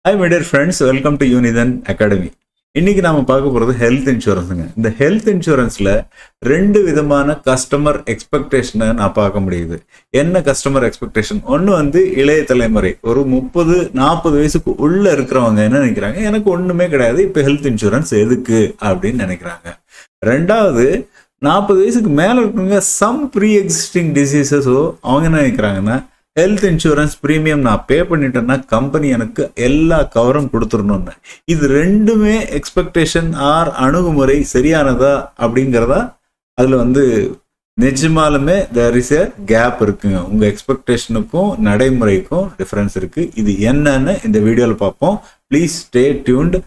Hi my dear friends, welcome to Unithan Academy. இன்னைக்கு நாம பார்க்க போறது ஹெல்த் இன்சூரன்ஸுங்க. இந்த ஹெல்த் இன்சூரன்ஸ்ல ரெண்டு விதமான கஸ்டமர் எக்ஸ்பெக்டேஷனை நான் பார்க்க முடியுது. என்ன கஸ்டமர் எக்ஸ்பெக்டேஷன்? ஒன்று வந்து இளைய தலைமுறை, ஒரு 30-40 வயசுக்கு உள்ள இருக்கிறவங்க என்ன நினைக்கிறாங்க, எனக்கு ஒண்ணுமே கிடையாது, இப்போ ஹெல்த் இன்சூரன்ஸ் எதுக்கு அப்படின்னு நினைக்கிறாங்க. ரெண்டாவது 40 வயசுக்கு மேல இருக்கிறவங்க சம் ப்ரீ எக்ஸிஸ்டிங் டிசீசஸோ அவங்க என்ன நினைக்கிறாங்கன்னா, ஹெல்த் இன்சூரன்ஸ் ப்ரீமியம் நான் பே பண்ணிட்டேன்னா கம்பெனி எனக்கு எல்லா கவரும் கொடுத்துடணும்னு. இது ரெண்டுமே எக்ஸ்பெக்டேஷன் ஆர் அணுகுமுறை சரியானதா அப்படிங்கிறதா அதில் வந்து நிஜமாலுமே தேர் இஸ் எ கேப் இருக்குங்க. உங்கள் எக்ஸ்பெக்டேஷனுக்கும் நடைமுறைக்கும் டிஃப்ரென்ஸ் இருக்குது. இது என்னன்னு இந்த வீடியோவில் பார்ப்போம். Please stay tuned,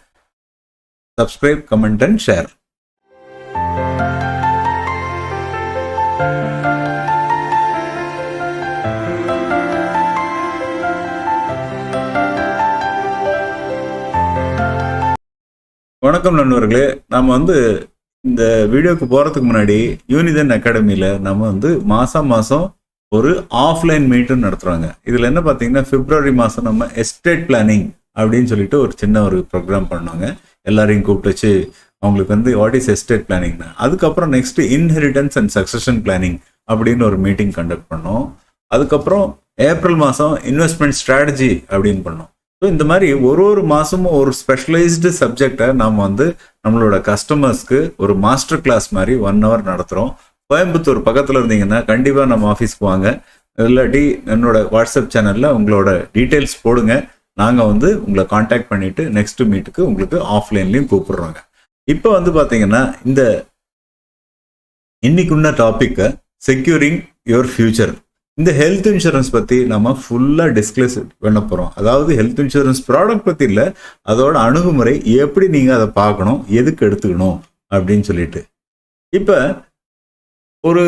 subscribe, comment and share. வணக்கம் நண்பர்களே. நம்ம வந்து இந்த வீடியோக்கு போகிறதுக்கு முன்னாடி யூனிதன் அகாடமியில் நம்ம வந்து மாதம் ஒரு ஆஃப்லைன் மீட்டும் நடத்துகிறாங்க. இதில் என்ன பார்த்தீங்கன்னா, பிப்ரவரி மாதம் நம்ம எஸ்டேட் பிளானிங் அப்படின்னு சொல்லிட்டு ஒரு சின்ன ஒரு ப்ரோக்ராம் பண்ணாங்க. எல்லாரையும் கூப்பிட்டு வச்சு அவங்களுக்கு வந்து வாட் இஸ் எஸ்டேட் பிளானிங்னா, அதுக்கப்புறம் next inheritance and succession planning அப்படின்னு ஒரு மீட்டிங் கண்டக்ட் பண்ணோம். அதுக்கப்புறம் ஏப்ரல் மாதம் இன்வெஸ்ட்மெண்ட் ஸ்ட்ராட்டஜி அப்படின்னு பண்ணோம். ஸோ இந்த மாதிரி ஒரு மாதமும் ஒரு ஸ்பெஷலைஸ்டு சப்ஜெக்டை நாம் வந்து நம்மளோட கஸ்டமர்ஸ்க்கு ஒரு மாஸ்டர் கிளாஸ் மாதிரி 1 hour நடத்துகிறோம். கோயம்புத்தூர் பக்கத்தில் இருந்தீங்கன்னா கண்டிப்பாக நம்ம ஆஃபீஸ்க்கு வாங்க. இல்லாட்டி என்னோட வாட்ஸ்அப் சேனலில் உங்களோட டீட்டெயில்ஸ் போடுங்க. நாங்கள் வந்து உங்களை காண்டாக்ட் பண்ணிவிட்டு நெக்ஸ்ட் மீட்டுக்கு உங்களுக்கு ஆஃப்லைன்லேயும் கூப்பிடுறோங்க. இப்போ வந்து பார்த்தீங்கன்னா, இந்த இன்னைக்குள்ள டாப்பிக்கை செக்யூரிங் யுவர் ஃபியூச்சர். இந்த ஹெல்த் இன்சூரன்ஸ் பற்றி நம்ம ஃபுல்லாக டிஸ்கஸ் பண்ண போகிறோம். அதாவது ஹெல்த் இன்சூரன்ஸ் ப்ராடக்ட் பற்றி இல்லை, அதோட அணுகுமுறை எப்படி நீங்கள் அதை பார்க்கணும், எதுக்கு எடுத்துக்கணும் அப்படின்னு சொல்லிட்டு. இப்போ ஒரு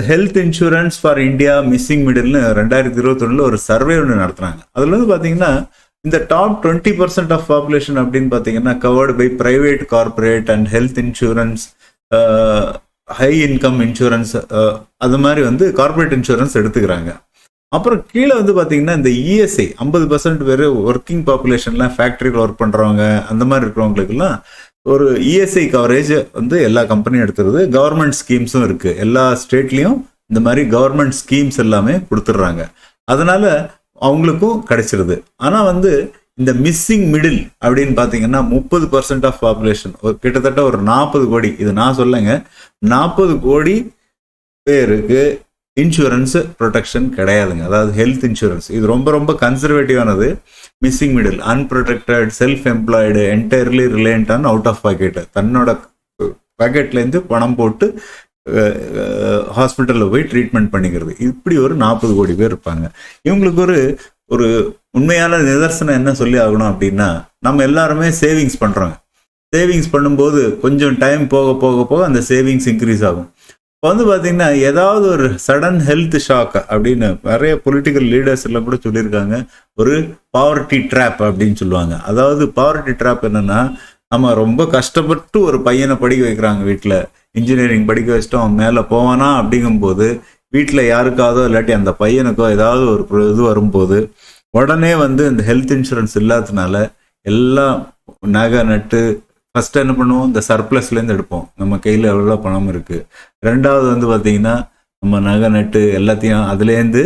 health insurance for India missing மிடில்னு 2021 ஒரு சர்வே ஒன்று நடத்துனாங்க. அதில் வந்து பார்த்தீங்கன்னா, இந்த டாப் 20% ஆஃப் பாப்புலேஷன் அப்படின்னு பார்த்தீங்கன்னா covered by private corporate and health insurance, high income insurance, அது மாதிரி வந்து கார்பரேட் இன்சூரன்ஸ் எடுத்துக்கிறாங்க. அப்புறம் கீழே வந்து பார்த்தீங்கன்னா இந்த இஎஸ்ஐ 50% பேர் ஒர்க்கிங் பாப்புலேஷன்லாம் ஃபேக்ட்ரியில் ஒர்க் பண்ணுறவங்க அந்த மாதிரி இருக்கிறவங்களுக்குலாம் ஒரு இஎஸ்ஐ கவரேஜ் வந்து எல்லா கம்பெனியும் எடுத்துருது. கவர்மெண்ட் ஸ்கீம்ஸும் இருக்குது. எல்லா ஸ்டேட்லேயும் இந்த மாதிரி கவர்மெண்ட் ஸ்கீம்ஸ் எல்லாமே கொடுத்துட்றாங்க. அதனால அவங்களுக்கும் கிடைச்சிருது. ஆனால் வந்து இந்த மிஸ்ஸிங் மிடில் அப்படின்னு பார்த்தீங்கன்னா 30% ஆஃப் பாப்புலேஷன், கிட்டத்தட்ட ஒரு 40 கோடி, இது நான் சொல்லுங்க, 40 கோடி பேருக்கு இன்சூரன்ஸ் ப்ரொடெக்ஷன் கிடையாதுங்க. அதாவது ஹெல்த் இன்சூரன்ஸ் இது ரொம்ப கன்சர்வேட்டிவானது. Missing middle, unprotected, self employed, entirely reliant on out of pocket, தன்னோட பாக்கெட்லேருந்து பணம் போட்டு ஹாஸ்பிட்டலில் போய் ட்ரீட்மெண்ட் பண்ணிக்கிறது. இப்படி ஒரு 40 கோடி பேர் இருப்பாங்க. இவங்களுக்கு ஒரு உண்மையான நிதர்சனம் என்ன சொல்லி ஆகணும் அப்படின்னா, நம்ம எல்லாருமே சேவிங்ஸ் பண்ணுறோங்க. சேவிங்ஸ் பண்ணும்போது கொஞ்சம் டைம் போக போக போக அந்த சேவிங்ஸ் இன்க்ரீஸ் ஆகும். இப்போ வந்து பார்த்தீங்கன்னா, ஏதாவது ஒரு சடன் ஹெல்த் ஷாக் அப்படின்னு நிறைய பொலிட்டிக்கல் லீடர்ஸ் எல்லாம் கூட சொல்லியிருக்காங்க. ஒரு பாவர்ட்டி ட்ராப் அப்படின்னு சொல்லுவாங்க. அதாவது பாவர்ட்டி ட்ராப் என்னன்னா, நம்ம ரொம்ப கஷ்டப்பட்டு ஒரு பையனை படிக்க வைக்கிறாங்க, வீட்டில் இன்ஜினியரிங் படிக்க வச்சுட்டு அவன் மேலே போவானா அப்படிங்கும்போது வீட்டில் யாருக்காவதோ இல்லாட்டி அந்த பையனுக்கோ ஏதாவது ஒரு இது வரும்போது உடனே வந்து இந்த ஹெல்த் இன்சூரன்ஸ் இல்லாததுனால எல்லாம் நகை நட்டு ஃபஸ்ட்டு என்ன பண்ணுவோம், இந்த சர்ப்ளஸ்லேருந்து எடுப்போம், நம்ம கையில் எவ்வளோ பணம் இருக்குது. ரெண்டாவது வந்து பார்த்திங்கன்னா நம்ம நகை நட்டு எல்லாத்தையும் அதுலேருந்து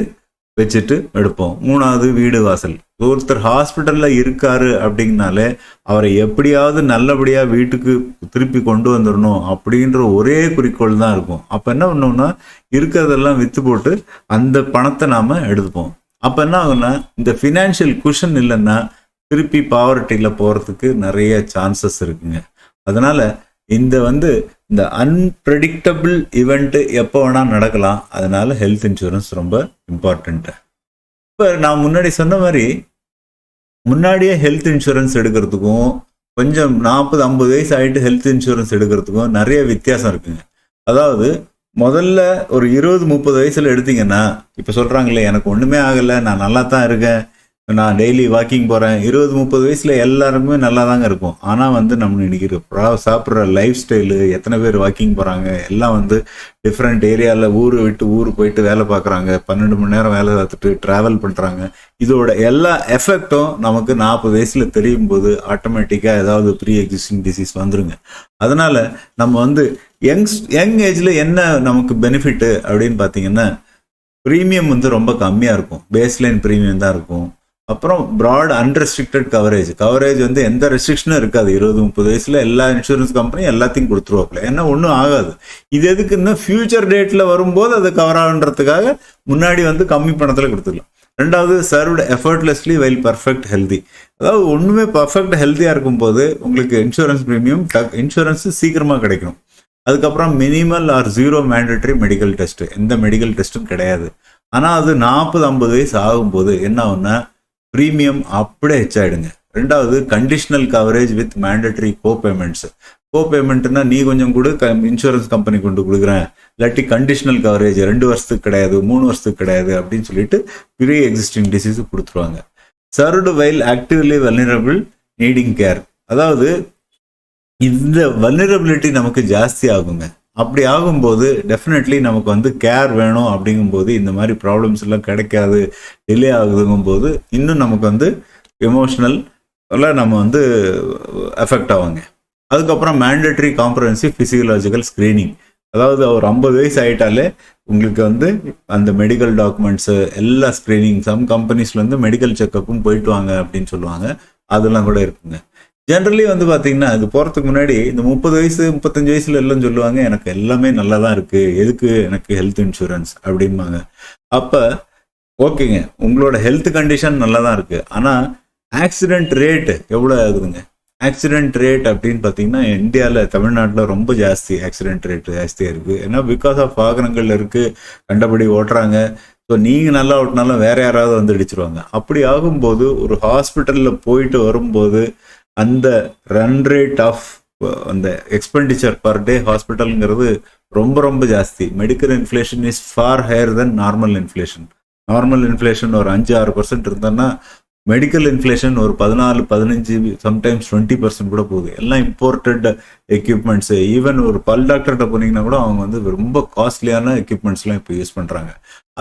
வச்சுட்டு எடுப்போம். மூணாவது வீடு வாசல். ஒருத்தர் ஹாஸ்பிட்டலில் இருக்காரு அப்படின்னாலே அவரை எப்படியாவது நல்லபடியாக வீட்டுக்கு திருப்பி கொண்டு வந்துடணும் அப்படின்ற ஒரே குறிக்கோள் தான் இருக்கும். அப்போ என்ன பண்ணோம்னா, இருக்கிறதெல்லாம் விற்று போட்டு அந்த பணத்தை நாம் எடுத்துப்போம். அப்போ என்ன ஆகும்னா, இந்த ஃபினான்ஷியல் குஷன் இல்லைன்னா திருப்பி பாவர்ட்டியில் போகிறதுக்கு நிறைய சான்சஸ் இருக்குங்க. அதனால் இந்த அன்பிரடிக்டபிள் இவெண்ட்டு எப்போ வேணால் நடக்கலாம். அதனால ஹெல்த் இன்சூரன்ஸ் ரொம்ப இம்பார்ட்டண்ட்டு. இப்போ நான் முன்னாடி சொன்ன மாதிரி, முன்னாடியே ஹெல்த் இன்சூரன்ஸ் எடுக்கிறதுக்கும் கொஞ்சம் 40-50 வயசு ஆகிட்டு ஹெல்த் இன்சூரன்ஸ் எடுக்கிறதுக்கும் நிறைய வித்தியாசம் இருக்குங்க. அதாவது முதல்ல ஒரு 20-30 வயசில் எடுத்தீங்கன்னா, இப்போ சொல்கிறாங்களே எனக்கு ஒன்றுமே ஆகலை, நான் நல்லா தான் இருக்கேன், நான் டெய்லி வாக்கிங் போகிறேன், 20-30 வயசில் எல்லாருமே நல்லா தாங்க இருக்கும். ஆனால் வந்து நம்ம இன்னைக்கு சாப்பிட்ற லைஃப் ஸ்டைலு, எத்தனை பேர் வாக்கிங் போகிறாங்க, எல்லாம் வந்து டிஃப்ரெண்ட் ஏரியாவில் ஊர் விட்டு ஊர் போயிட்டு வேலை பார்க்குறாங்க, 12 மணி நேரம் வேலை பார்த்துட்டு ட்ராவல் பண்ணுறாங்க. இதோட எல்லா எஃபெக்டும் நமக்கு 40 வயசில் தெரியும் போது ஆட்டோமேட்டிக்காக ஏதாவது ப்ரீ எக்ஸிஸ்டிங் டிசீஸ் வந்துருங்க. அதனால் நம்ம வந்து யங் ஏஜில் என்ன நமக்கு பெனிஃபிட்டு அப்படின்னு பார்த்தீங்கன்னா, ப்ரீமியம் வந்து ரொம்ப கம்மியாக இருக்கும், பேஸ்லைன் ப்ரீமியம் தான் இருக்கும். அப்புறம் ப்ராட் அன்ரெஸ்ட்ரிக்டட் கவரேஜ் வந்து எந்த ரெஸ்ட்ரிக்ஷனும் இருக்காது. 20-30 வயசுல எல்லா இன்சூரன்ஸ் கம்பெனியும் எல்லாத்தையும் கொடுத்துருவாப்புல, ஏன்னா ஒன்றும் ஆகாது. இது எதுக்குன்னா ஃபியூச்சர் டேட்டில் வரும்போது அது கவர் ஆகுன்றதுக்காக முன்னாடி வந்து கம்மி பணத்தில் கொடுத்துக்கலாம். ரெண்டாவது, served effortlessly well perfect healthy. அதாவது ஒன்றுமே பர்ஃபெக்ட் ஹெல்த்தியாக இருக்கும்போது உங்களுக்கு இன்சூரன்ஸ் ப்ரீமியம் இன்சூரன்ஸ் சீக்கிரமாக கிடைக்கும். அதுக்கப்புறம் minimal or 0 mandatory medical test, எந்த மெடிக்கல் டெஸ்ட்டும் கிடையாது. ஆனால் அது 40-50 வயசு ஆகும்போது என்ன ஆகுன்னா ப்ரீமியம் அப்படியே ஹெச்சாயிடுங்க. ரெண்டாவது, கண்டிஷனல் கவரேஜ் வித் மேண்டேட்டரி கோபேமெண்ட்னா நீ கொஞ்சம் கூட இன்சூரன்ஸ் கம்பெனி கொண்டு கொடுக்குறேன், இல்லாட்டி கண்டிஷனல் கவரேஜ் 2 வருஷத்துக்கு கிடையாது, 3 வருஷத்துக்கு கிடையாது அப்படின்னு சொல்லிட்டு ப்ரீ எக்ஸிஸ்டிங் டிசீஸ் கொடுத்துருவாங்க. Served while actively vulnerable needing care. அதாவது இந்த வல்னரபிலிட்டி நமக்கு ஜாஸ்தி ஆகுங்க. அப்படி ஆகும்போது டெஃபினெட்லி நமக்கு வந்து கேர் வேணும். அப்படிங்கும்போது இந்த மாதிரி ப்ராப்ளம்ஸ் எல்லாம் கிடைக்காது, டிலே ஆகுதுங்கும்போது இன்னும் நமக்கு வந்து எமோஷ்னல் நம்ம வந்து எஃபெக்ட் ஆவாங்க. அதுக்கப்புறம் மேண்டேட்டரி காம்ப்ரஹென்சிவ் ஃபிசியலாஜிக்கல் ஸ்க்ரீனிங். அதாவது ஒரு 50 வயசு ஆகிட்டாலே உங்களுக்கு வந்து அந்த மெடிக்கல் டாக்குமெண்ட்ஸு எல்லா ஸ்க்ரீனிங், சம் கம்பெனிஸில் வந்து மெடிக்கல் செக்கப்பும் போயிட்டு வாங்க அப்படின்னு சொல்லுவாங்க, அதெல்லாம் கூட இருக்குங்க. ஜென்ரலி வந்து பார்த்தீங்கன்னா இது போகிறதுக்கு முன்னாடி இந்த 30 வயசு 35 வயசுல எல்லாம் சொல்லுவாங்க எனக்கு எல்லாமே நல்லா தான் இருக்குது, எதுக்கு எனக்கு ஹெல்த் இன்சூரன்ஸ் அப்படிம்பாங்க. அப்போ ஓகேங்க, உங்களோட ஹெல்த் கண்டிஷன் நல்லா தான் இருக்குது, ஆனால் ஆக்சிடென்ட் ரேட்டு எவ்வளோ ஆகுதுங்க? ஆக்சிடென்ட் ரேட் அப்படின்னு பார்த்தீங்கன்னா இந்தியாவில் தமிழ்நாட்டில் ரொம்ப ஜாஸ்தி, ஆக்சிடென்ட் ரேட்டு ஜாஸ்தியாக இருக்குது. ஏன்னா பிகாஸ் ஆஃப் வாகனங்கள் இருக்குது, கண்டபடி ஓட்டுறாங்க. ஸோ நீங்கள் நல்லா ஓட்டினாலும் வேற யாராவது வந்து அடிச்சிருவாங்க. அப்படி ஆகும்போது ஒரு ஹாஸ்பிட்டலில் போயிட்டு வரும்போது அந்த ரன் ரேட் ஆஃப் அந்த எக்ஸ்பெண்டிச்சர் பர் டே ஹாஸ்பிட்டலுங்கிறது ரொம்ப ரொம்ப ஜாஸ்தி. Medical inflation is for higher then normal inflation. Normal inflation ஒரு 5-6% இருந்தோன்னா மெடிக்கல் இன்ஃப்ளேஷன் ஒரு 14-15 சம்டைம்ஸ் 20% கூட போகுது. எல்லாம் இம்போர்ட்டட் எக்யூப்மெண்ட்ஸு. ஈவன் ஒரு பல் டாக்டர்கிட்ட போனீங்கன்னா கூட அவங்க வந்து ரொம்ப காஸ்ட்லியான எக்யூப்மெண்ட்ஸ்லாம் இப்போ யூஸ் பண்ணுறாங்க.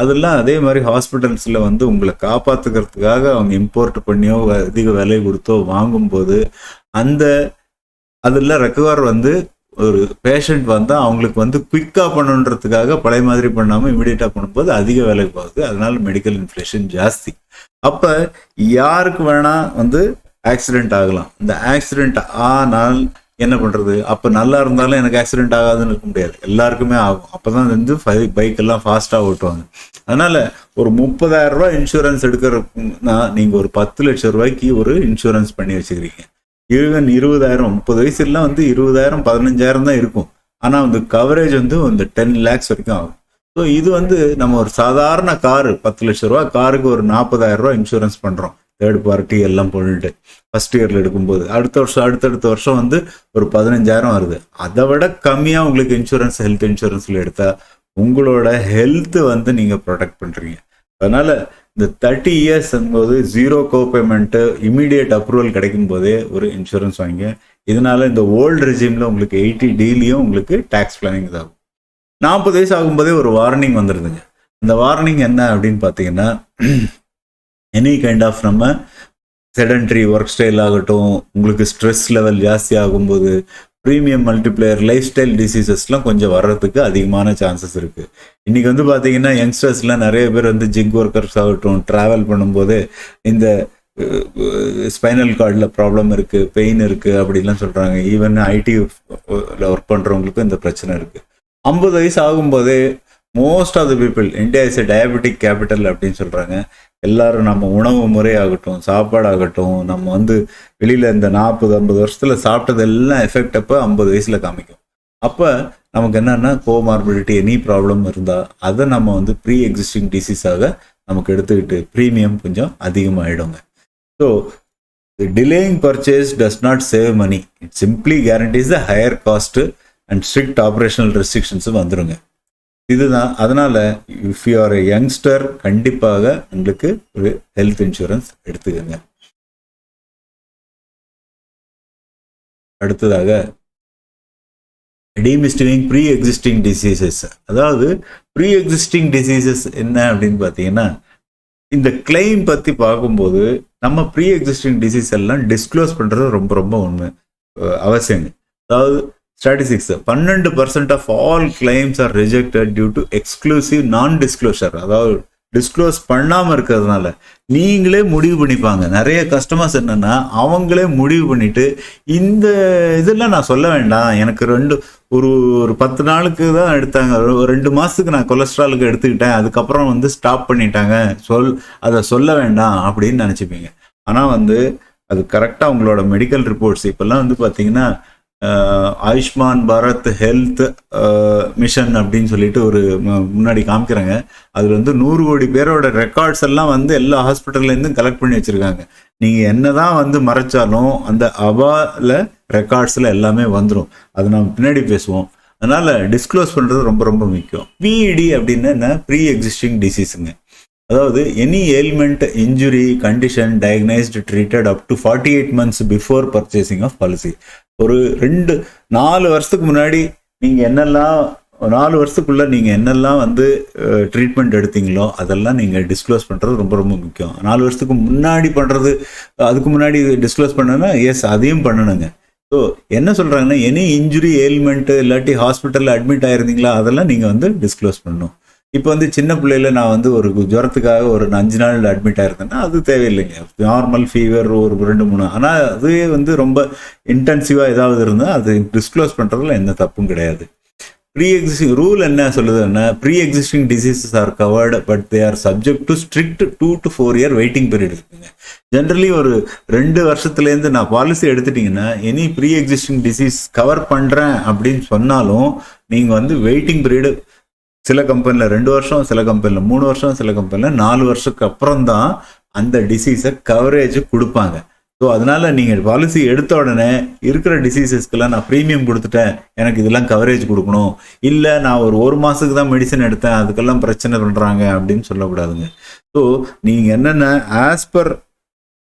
அதெல்லாம் அதே மாதிரி ஹாஸ்பிட்டல்ஸில் வந்து உங்களை காப்பாற்றுக்கிறதுக்காக அவங்க இம்போர்ட் பண்ணியோ அதிக விலை கொடுத்தோ வாங்கும்போது அதில் ரெக்கவர் வந்து ஒரு பேஷண்ட் வந்தால் அவங்களுக்கு வந்து குவிக்காக பண்ணணுன்றதுக்காக பழைய மாதிரி பண்ணாமல் இமீடியட்டாக பண்ணும்போது அதிக விலை போகுது. அதனால மெடிக்கல் இன்ஃப்ளேஷன் ஜாஸ்தி. அப்போ யாருக்கு வேணால் வந்து ஆக்சிடென்ட் ஆகலாம். இந்த ஆக்சிடென்ட் ஆனால் என்ன பண்ணுறது? அப்போ நல்லா இருந்தாலும் எனக்கு ஆக்சிடென்ட் ஆகாதுன்னு இருக்க முடியாது, எல்லாருக்குமே ஆகும். அப்போ தான் வந்து பைக்கெல்லாம் ஃபாஸ்ட்டாக ஓட்டுவாங்க. அதனால் ஒரு 30,000 ரூபா இன்சூரன்ஸ் எடுக்கிறதுனா நீங்கள் ஒரு 10 லட்சம் ரூபாய்க்கு ஒரு இன்சூரன்ஸ் பண்ணி வச்சுக்கிறீங்க. ஈவன் 20,000 30 வயசுலாம் வந்து 20,000 15,000 தான் இருக்கும். ஆனால் வந்து கவரேஜ் வந்து இந்த 10 lakhs வரைக்கும் ஆகும். ஸோ இது வந்து நம்ம ஒரு சாதாரண காரு 10 லட்ச ரூபா காருக்கு ஒரு 40,000 ரூபா இன்சூரன்ஸ் பண்ணுறோம், தேர்ட் பார்ட்டி எல்லாம் போட்டுட்டு ஃபர்ஸ்ட் இயரில் எடுக்கும்போது. அடுத்தடுத்த வருஷம் வந்து ஒரு 15,000 வருது. அதை விட கம்மியாக உங்களுக்கு இன்சூரன்ஸ் ஹெல்த் இன்சூரன்ஸில் எடுத்தால் உங்களோட ஹெல்த்து வந்து நீங்கள் ப்ரொடெக்ட் பண்ணுறீங்க. அதனால் இந்த 30 இயர்ஸ் போது 0 கோபேமெண்ட்டு இமீடியட் அப்ரூவல் கிடைக்கும் போதே ஒரு இன்சூரன்ஸ் வாங்க. இதனால இந்த ஓல்டு ரெஜிமில் உங்களுக்கு 80Dலையும் உங்களுக்கு டேக்ஸ் பிளானிங் இதாகும். 40 வயசு ஆகும்போதே ஒரு வார்னிங் வந்துடுதுங்க. இந்த வார்னிங் என்ன அப்படின்னு பார்த்தீங்கன்னா, எனி கைண்ட் ஆஃப் நம்ம செடன்ட்ரி ஒர்க் ஸ்டைல் ஆகட்டும், உங்களுக்கு ஸ்ட்ரெஸ் லெவல் ஜாஸ்தி ஆகும்போது ப்ரீமியம் மல்டிப்ளேயர் லைஃப் ஸ்டைல் டிசீசஸ்லாம் கொஞ்சம் வர்றதுக்கு அதிகமான சான்சஸ் இருக்குது. இன்றைக்கி வந்து பார்த்தீங்கன்னா யங்ஸ்டர்ஸ்லாம் நிறைய பேர் வந்து ஜிக் ஒர்க்கர்ஸ் ஆகட்டும், ட்ராவல் பண்ணும்போது இந்த ஸ்பைனல் கார்டில் ப்ராப்ளம் இருக்குது, பெயின் இருக்குது அப்படின்லாம் சொல்கிறாங்க. ஈவன் ஐடி ஒர்க் பண்ணுறவங்களுக்கும் இந்த பிரச்சனை இருக்குது. 50 வயசு ஆகும்போதே most of the people, India is a diabetic capital அப்படின்னு சொல்கிறாங்க. எல்லாரும் நம்ம உணவு முறை ஆகட்டும், சாப்பாடாகட்டும், நம்ம வந்து வெளியில் இந்த 40-50 வருஷத்தில் சாப்பிட்டதெல்லாம் எஃபெக்ட் அப்போ 50 வயசில் காமிக்கும். அப்போ நமக்கு என்னென்னா கோமார்பிலிட்டி எனி ப்ராப்ளம் இருந்தால் அதை நம்ம வந்து ப்ரீ எக்ஸிஸ்டிங் டிசீஸாக நமக்கு எடுத்துக்கிட்டு ப்ரீமியம் கொஞ்சம் அதிகமாகிடுங்க. So delaying purchase does not save money, it simply guarantees the higher cost and strict operational ரெஸ்ட்ரிக்ஷன்ஸும் வந்துடுங்க. இதுதான். அதனால if you are a youngster கண்டிப்பாக உங்களுக்கு ஒரு ஹெல்த் இன்சூரன்ஸ் எடுத்துக்கங்க. அடுத்ததாக டீமிஸ்டிங் ப்ரீ எக்ஸிஸ்டிங் டிசீசஸ். அதாவது ப்ரீ எக்ஸிஸ்டிங் டிசீசஸ் என்ன அப்படின்னு பார்த்தீங்கன்னா, இந்த கிளைம் பற்றி பார்க்கும்போது நம்ம ப்ரீ எக்ஸிஸ்டிங் டிசீஸ் எல்லாம் டிஸ்க்ளோஸ் பண்ணுறது ரொம்ப ரொம்ப அவசியங்க. அதாவது statistics 12% of all claims are rejected due to exclusive நான் டிஸ்க்ளோஷர். அதாவது டிஸ்க்ளோஸ் பண்ணாமல் இருக்கிறதுனால நீங்களே முடிவு பண்ணிப்பாங்க. நிறைய கஸ்டமர்ஸ் என்னன்னா அவங்களே முடிவு பண்ணிட்டு இந்த இதெல்லாம் நான் சொல்ல வேண்டாம், எனக்கு ஒரு 10 நாளுக்கு தான் எடுத்தாங்க, ஒரு 2 மாதத்துக்கு நான் கொலஸ்ட்ராலுக்கு எடுத்துக்கிட்டேன், அதுக்கப்புறம் ஸ்டாப் பண்ணிட்டாங்க, அதை சொல்ல வேண்டாம் அப்படின்னு நினச்சிப்பீங்க. ஆனால் அது கரெக்டாக உங்களோட மெடிக்கல் ரிப்போர்ட்ஸ் இப்போல்லாம் பார்த்தீங்கன்னா ஆயுஷ்மான் பாரத் ஹெல்த் மிஷன் அப்படின்னு சொல்லிட்டு ஒரு முன்னாடி காமிக்கிறாங்க. அதில் 100 கோடி பேரோட ரெக்கார்ட்ஸ் எல்லாம் எல்லா ஹாஸ்பிட்டல்லேருந்தும் கலெக்ட் பண்ணி வச்சுருக்காங்க. நீங்கள் என்னதான் மறைச்சாலும் அந்த அவால ரெக்கார்ட்ஸில் எல்லாமே வந்துடும். அது நம்ம பின்னாடி பேசுவோம். அதனால் டிஸ்க்ளோஸ் பண்ணுறது ரொம்ப ரொம்ப முக்கியம். பிஇடி அப்படின்னு என்ன? ப்ரீ எக்ஸிஸ்டிங் டிசீஸுங்க. அதாவது any ailment injury condition diagnosed treated up to 48 months before purchasing of policy. ஒரு 4 வருஷத்துக்கு முன்னாடி நீங்கள் என்னெல்லாம் 4 வருஷத்துக்குள்ள நீங்கள் என்னெல்லாம் ட்ரீட்மெண்ட் எடுத்தீங்களோ அதெல்லாம் நீங்கள் டிஸ்க்ளோஸ் பண்ணுறது ரொம்ப ரொம்ப முக்கியம். 4 வருஷத்துக்கு முன்னாடி பண்ணுறது, அதுக்கு முன்னாடி டிஸ்க்ளோஸ் பண்ணணும்னா எஸ் அதையும் பண்ணணுங்க. ஸோ என்ன சொல்கிறாங்கன்னா, எனி இன்ஜுரி ஏல்மெண்ட்டு இல்லாட்டி ஹாஸ்பிட்டலில் அட்மிட் ஆயிருந்தீங்களா அதெல்லாம் நீங்கள் டிஸ்க்ளோஸ் பண்ணணும். இப்போ சின்ன பிள்ளையில நான் ஒரு ஜுரத்துக்காக ஒரு 5 நாள் அட்மிட் ஆயிருந்தேன்னா அது தேவையில்லைங்க. நார்மல் ஃபீவர் ஒரு 2-3, ஆனால் அதுவே ரொம்ப இன்டென்சிவாக ஏதாவது இருந்தால் அது டிஸ்க்ளோஸ் பண்ணுறதுல எந்த தப்பும் கிடையாது. ப்ரீ எக்ஸிஸ்டிங் ரூல் என்ன சொல்லுதுன்னா, pre existing diseases are covered but they are subject to strict 2 to 4 year waiting period இருக்குங்க. ஜென்ரலி ஒரு 2 வருஷத்துலேருந்து நான் பாலிசி எடுத்துட்டிங்கன்னா any pre existing disease cover பண்ணுறேன் அப்படின்னு சொன்னாலும் நீங்கள் வெயிட்டிங் பீரியடு சில கம்பெனியில் 2 வருஷம், சில கம்பெனியில் 3 வருஷம், சில கம்பெனியில் 4 வருஷத்துக்கு அப்புறம் தான் அந்த டிசீஸை கவரேஜ் கொடுப்பாங்க. ஸோ அதனால நீங்கள் பாலிசி எடுத்த உடனே இருக்கிற டிசீசஸ்க்கெல்லாம் நான் ப்ரீமியம் கொடுத்துட்டேன், எனக்கு இதெல்லாம் கவரேஜ் கொடுக்கணும், இல்லை நான் ஒரு மாதத்துக்கு தான் மெடிசன் எடுத்தேன் அதுக்கெல்லாம் பிரச்சனை பண்ணுறாங்க அப்படின்னு சொல்லக்கூடாதுங்க. ஸோ நீங்கள் என்னென்ன ஆஸ் பர்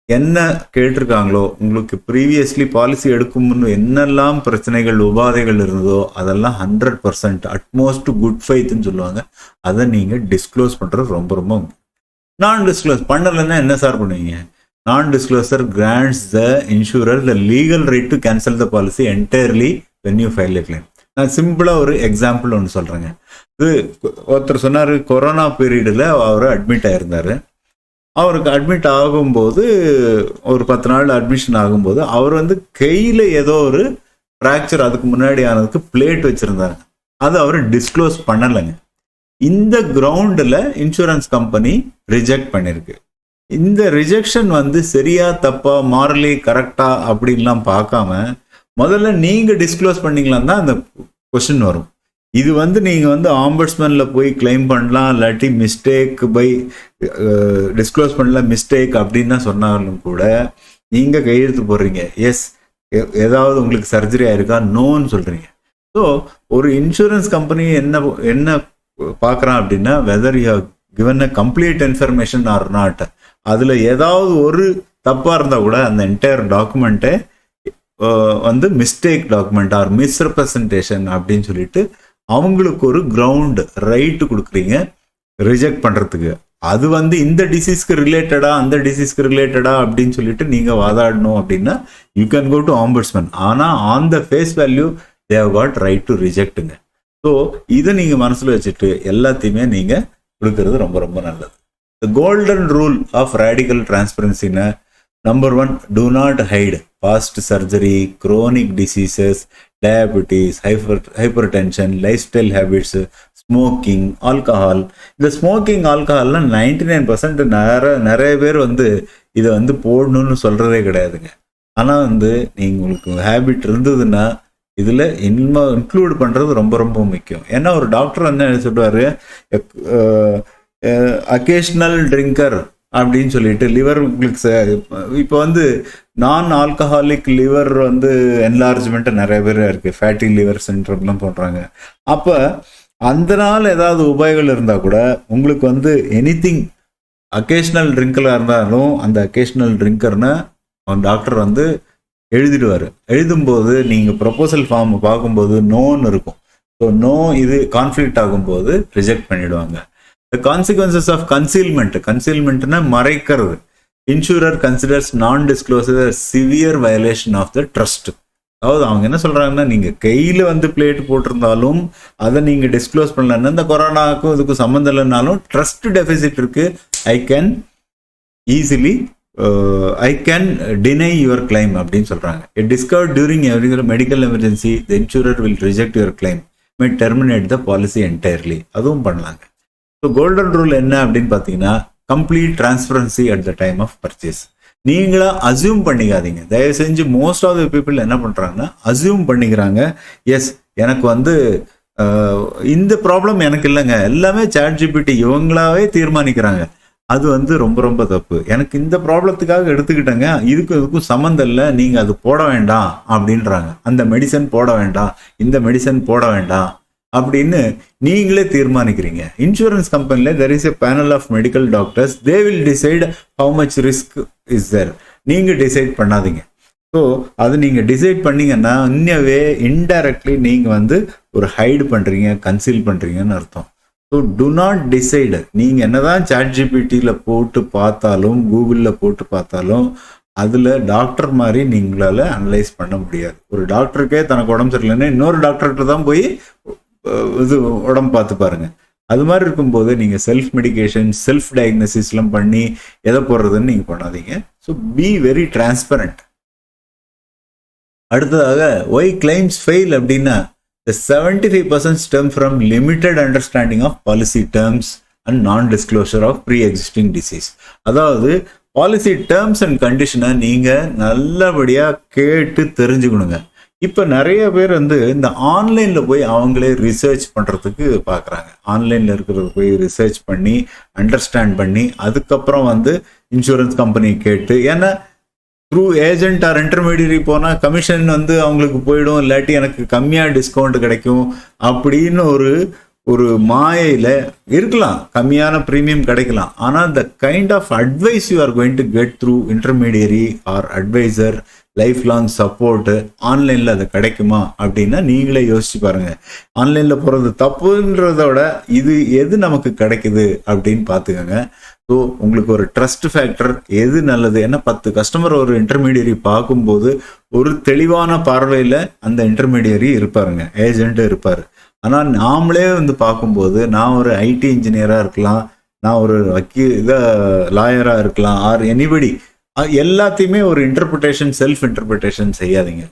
என்ன கேட்டிருக்காங்களோ, உங்களுக்கு ப்ரீவியஸ்லி பாலிசி எடுக்கும் முன் என்னெல்லாம் பிரச்சனைகள் உபாதைகள் இருந்ததோ அதெல்லாம் 100% அட்மோஸ்ட் குட் ஃபெய்த்னு சொல்லுவாங்க. அதை நீங்கள் டிஸ்க்ளோஸ் பண்ணுறது ரொம்ப ரொம்ப. நான் டிஸ்க்ளோஸ் பண்ணலைன்னா என்ன சார் பண்ணுவீங்க? நான் disclosure grants the insurer the legal right to cancel the policy entirely when you file a claim. நான் சிம்பிளாக ஒரு எக்ஸாம்பிள் ஒன்று சொல்கிறேங்க. இது ஒருத்தர் சொன்னார், கொரோனா பீரியடில் அவர் அட்மிட் ஆகிருந்தார். அவருக்கு அட்மிட் ஆகும்போது ஒரு 10 நாள் அட்மிஷன் ஆகும்போது அவர் கையில் ஏதோ ஒரு ஃப்ராக்சர் அதுக்கு முன்னாடி ஆனதுக்கு பிளேட் வச்சுருந்தாங்க. அது அவர் டிஸ்க்ளோஸ் பண்ணலைங்க. இந்த கிரவுண்டில் இன்சூரன்ஸ் கம்பெனி ரிஜெக்ட் பண்ணியிருக்கு. இந்த ரிஜெக்ஷன் சரியா தப்பா, மாரலி கரெக்டா அப்படின்லாம் பார்க்காம முதல்ல நீங்கள் டிஸ்க்ளோஸ் பண்ணீங்களான்னு தான் அந்த கொஸ்டின் வரும். இது நீங்கள் ஆம்பட்ஸ்மேனில் போய் கிளைம் பண்ணலாம், இல்லாட்டி மிஸ்டேக் பை டிஸ்க்ளோஸ் பண்ணல மிஸ்டேக் அப்படின்னு சொன்னாலும் கூட நீங்கள் கையெழுத்து போடுறீங்க. எஸ், ஏதாவது உங்களுக்கு சர்ஜரி ஆயிருக்கா, நோன்னு சொல்கிறீங்க. ஸோ ஒரு இன்சூரன்ஸ் கம்பெனி என்ன பார்க்குறான் அப்படின்னா, whether you have given a complete information or not. அதில் ஏதாவது ஒரு தப்பாக இருந்தால் கூட அந்த என்டையர் டாக்குமெண்ட்டை மிஸ்டேக் டாக்குமெண்ட் ஆர் மிஸ்ரெப்ரசன்டேஷன் அப்படின்னு சொல்லிட்டு அவங்களுக்கு ஒரு கிரவுண்ட் ரைட்டு கொடுக்குறீங்க ரிஜெக்ட் பண்ணுறதுக்கு. அது இந்த டிசீஸ்க்கு ரிலேட்டடா அந்த டிசீஸ்க்கு ரிலேட்டடா அப்படின்னு சொல்லிட்டு நீங்கள் வாதாடணும் அப்படின்னா you can go to ombudsman. ஆனால் on the face value they have got right to ரிஜெக்ட்டுங்க. ஸோ இதை நீங்கள் மனசில் வச்சுட்டு எல்லாத்தையுமே நீங்கள் கொடுக்கறது ரொம்ப ரொம்ப நல்லது. The golden rule of radical டிரான்ஸ்பரன்சின்னு Number 1, do not hide past surgery, chronic diseases, diabetes, hypertension, lifestyle habits, smoking, alcohol. இந்த ஸ்மோக்கிங் ஆல்கஹால்லாம் 99% நிறைய பேர் இதை போடணும்னு சொல்கிறதே கிடையாதுங்க. ஆனால் நீங்கள் உங்களுக்கு ஹேபிட் இருந்ததுன்னா இதில் இன்க்ளூட் பண்ணுறது ரொம்ப ரொம்ப முக்கியம். ஏன்னா ஒரு டாக்டர் என்ன சொல்லுவார், அக்கேஷ்னல் ட்ரிங்கர் அப்படின்னு சொல்லிட்டு லிவர் இப்போ நான் ஆல்கஹாலிக் லிவர் என்லார்ஜ்மெண்ட் நிறைய பேர் இருக்குது, ஃபேட்டி லிவர் சிண்ட்ரம்லாம் போடுறாங்க. அப்போ அந்த நாள் ஏதாவது உபாயங்கள் இருந்தால் கூட உங்களுக்கு வந்து எனிதிங் அக்கேஷ்னல் ட்ரிங்கராக இருந்தாலும் அந்த அக்கேஷ்னல் ட்ரிங்கர்னு டாக்டர் வந்து எழுதிடுவார். எழுதும்போது நீங்கள் ப்ரொபோசல் ஃபார்ம் பார்க்கும்போது நோன்னு இருக்கும். ஸோ நோ இது கான்ஃப்ளிக்ட் ஆகும்போது ரிஜெக்ட் பண்ணிடுவாங்க. த கான்சிக்வன்சஸ் ஆஃப் கன்சீல்மெண்ட்னா மறைக்கிறது. Insurer considers non disclosure severe violation of the trust. அதாவது அவங்க என்ன சொல்கிறாங்கன்னா, நீங்கள் கையில் வந்து பிளேட் போட்டிருந்தாலும் அதை நீங்கள் டிஸ்க்ளோஸ் பண்ணலன்னா, இந்த கொரோனாவுக்கும் இதுக்கும் சம்மந்தம் இல்லைனாலும் ட்ரஸ்ட் டெபிசிட் இருக்குது. I can deny your claim அப்படின்னு சொல்கிறாங்க. It discovered during every medical emergency the insurer will reject your claim may terminate the policy entirely. அதுவும் பண்ணலாங்க. ஸோ கோல்டன் ரூல் என்ன அப்படின்னு பார்த்தீங்கன்னா, complete transparency at the time of purchase. நீங்களா assume பண்ணிக்காதீங்க. தயவு செஞ்சு மோஸ்ட் ஆஃப் த பீப்புள் என்ன பண்ணுறாங்கன்னா, அசியூம் பண்ணிக்கிறாங்க. எஸ், எனக்கு வந்து இந்த ப்ராப்ளம் எனக்கு இல்லைங்க, எல்லாமே ChatGPT இவங்களாவே தீர்மானிக்கிறாங்க. அது வந்து ரொம்ப ரொம்ப தப்பு. எனக்கு இந்த ப்ராப்ளத்துக்காக எடுத்துக்கிட்டேங்க, இதுக்கும் சம்மந்தம் இல்லை, நீங்கள் அது போட வேண்டாம் அப்படின்றாங்க. அந்த மெடிசன் போட வேண்டாம், இந்த மெடிசன் போட வேண்டாம் அப்படின்னு நீங்களே தீர்மானிக்கிறீங்க. இன்சூரன்ஸ் கம்பெனியில் there is a panel of medical doctors, they will decide how much risk is there. நீங்கள் டிசைட் பண்ணாதீங்க. ஸோ அது நீங்கள் டிசைட் பண்ணீங்கன்னா இன்னவே இன்டைரக்ட்லி நீங்கள் வந்து ஒரு ஹைடு பண்ணுறீங்க, கன்சீல் பண்ணுறீங்கன்னு அர்த்தம். So to not decide. நீங்கள் என்னதான் ChatGPTயில் போட்டு பார்த்தாலும், கூகுளில் போட்டு பார்த்தாலும், அதில் டாக்டர் மாதிரி நீங்களால் அனலைஸ் பண்ண முடியாது. ஒரு டாக்டருக்கே தனக்கு உடம்பு சரியில்லைன்னா இன்னொரு டாக்டர்கிட்ட தான் போய் இது உடம்பு பார்த்து பாருங்க. அது மாதிரி இருக்கும்போது நீங்கள் செல்ஃப் மெடிகேஷன், செல்ஃப் டயக்னோசிஸ்லாம் பண்ணி எதை போடுறதுன்னு நீங்கள் பண்ணாதீங்க. So be very transparent. அடுத்ததாக ஒய் கிளைம்ஸ் ஃபெயில் அப்படின்னா, the 75% stem from limited understanding of policy terms and non-disclosure of pre-existing disease. அதாவது பாலிசி டேர்ம்ஸ் அண்ட் கண்டிஷனை நீங்கள் நல்லபடியாக கேட்டு தெரிஞ்சுக்கணுங்க. இப்போ நிறைய பேர் வந்து இந்த ஆன்லைனில் போய் அவங்களே ரிசர்ச் பண்ணுறதுக்கு பார்க்குறாங்க. ஆன்லைனில் இருக்கிறது போய் ரிசர்ச் பண்ணி அண்டர்ஸ்டாண்ட் பண்ணி அதுக்கப்புறம் வந்து இன்சூரன்ஸ் கம்பெனி கேட்டு, ஏன்னா த்ரூ ஏஜென்ட் ஆர் இன்டர்மீடியரி போனால் கமிஷன் வந்து அவங்களுக்கு போயிடும், இல்லாட்டி எனக்கு கம்மியாக டிஸ்கவுண்ட் கிடைக்கும் அப்படின்னு ஒரு மாயையில் இருக்கலாம். கம்மியான ப்ரீமியம் கிடைக்கலாம். ஆனால் the kind of advice you are going to get through intermediary or advisor, life long support ஆன்லைனில் அது கிடைக்குமா அப்படின்னா நீங்களே யோசிச்சு பாருங்கள். ஆன்லைனில் போகிறது தப்புன்றதோட இது எது நமக்கு கிடைக்குது அப்படின்னு பார்த்துக்கோங்க. ஸோ உங்களுக்கு ஒரு ட்ரஸ்ட் ஃபேக்டர் எது நல்லது. ஏன்னா 10 கஸ்டமர் ஒரு இன்டர்மீடியரி பார்க்கும்போது ஒரு தெளிவான பார்வையில் அந்த இன்டர்மீடியரி இருப்பாருங்க, ஏஜென்ட்டு இருப்பார். ஆனால் நாமளே வந்து பார்க்கும்போது, நான் ஒரு ஐடி இன்ஜினியராக இருக்கலாம், நான் ஒரு லாயராக இருக்கலாம், ஆர் எனிபடி, எல்லாத்தையுமே ஒரு இன்டர்பிரிட்டேஷன், செல்ஃப் இன்டர்பிரிட்டேஷன் செய்யாதீங்க.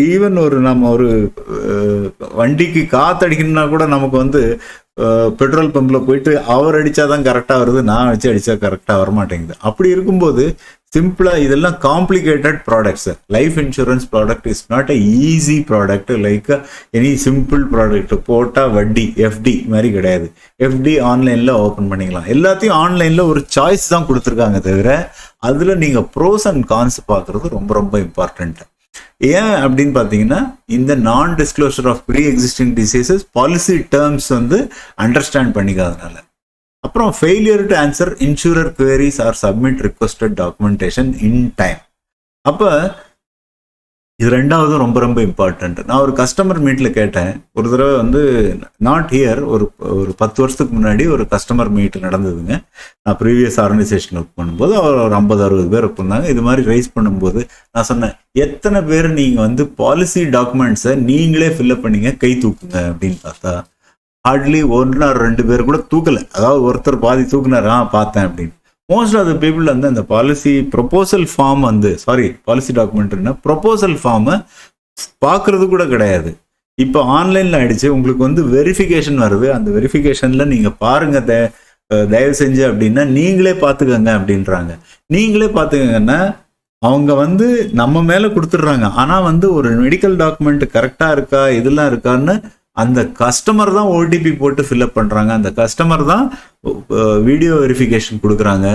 ஈவன் நம்ம ஒரு வண்டிக்கு காற்றடிக்கணும்னா கூட நமக்கு வந்து பெட்ரோல் பம்பில் போயிட்டு அவர் அடித்தாதான் கரெக்டாக வருது, நான் அடித்தா கரெக்டாக வரமாட்டேங்குது. அப்படி இருக்கும்போது சிம்பிளாக இதெல்லாம் complicated products. Life insurance product is not a easy product like any simple product. போட்டால் வட்டி, எஃப்டி மாதிரி கிடையாது. எஃப்டி ஆன்லைனில் ஓப்பன் பண்ணிக்கலாம். எல்லாத்தையும் ஆன்லைனில் ஒரு சாய்ஸ் தான் கொடுத்துருக்காங்க தவிர அதில் நீங்கள் ப்ரோஸ் அண்ட் கான்ஸ் பார்க்குறது ரொம்ப ரொம்ப இம்பார்ட்டண்ட்டு. ஏன் அப்படின்னு பார்த்தீங்கன்னா, இந்த non disclosure of pre existing diseases policy terms வந்து அண்டர்ஸ்டாண்ட் பண்ணிக்காதனால. அப்புறம் failure to answer insurer queries or submit requested documentation in time. அப்போ இது ரெண்டாவதும் ரொம்ப ரொம்ப இம்பார்ட்டண்ட். நான் ஒரு கஸ்டமர் மீட்டில் கேட்டேன் ஒரு தடவை வந்து, நாட் ஹியர், ஒரு 10 வருஷத்துக்கு முன்னாடி ஒரு கஸ்டமர் மீட் நடந்ததுங்க. நான் ப்ரீவியஸ் ஆர்கனைசேஷன் ஒர்க் பண்ணும்போது அவர் ஒரு 50-60 பேர் ஒர்க் பண்ணாங்க. இது மாதிரி ரைஸ் பண்ணும்போது நான் சொன்னேன், எத்தனை பேர் நீங்கள் வந்து பாலிசி டாக்குமெண்ட்ஸை நீங்களே ஃபில்அப் பண்ணீங்க, கை தூக்குங்க அப்படின்னு பார்த்தா ஹார்ட்லி 1 or 2 பேர் கூட தூக்கலை. அதாவது ஒருத்தர் பாதி தூக்குனார், பார்த்தேன் அப்படின்னு. மோஸ்ட் ஆஃப் த பீப்புள் வந்து அந்த பாலிசி ப்ரொபோசல் ஃபார்ம் வந்து பாலிசி டாக்குமெண்ட்னா ப்ரொபோசல் ஃபார்மை பார்க்கறது கூட கிடையாது. இப்போ ஆன்லைனில் ஆயிடுச்சு. உங்களுக்கு வந்து வெரிஃபிகேஷன் வருது. அந்த வெரிஃபிகேஷனில் நீங்கள் பாருங்க தயவு செஞ்சு அப்படின்னா நீங்களே பார்த்துக்கங்க அப்படின்றாங்க. நீங்களே பார்த்துக்கங்கன்னா அவங்க வந்து நம்ம மேலே கொடுத்துட்றாங்க. ஆனால் வந்து ஒரு மெடிக்கல் டாக்குமெண்ட் கரெக்டாக இருக்கா, இதெல்லாம் இருக்கான்னு அந்த கஸ்டமர் தான் ஓடிபி போட்டு ஃபில்அப் பண்ணுறாங்க. அந்த கஸ்டமர் தான் வீடியோ வெரிஃபிகேஷன் கொடுக்குறாங்க.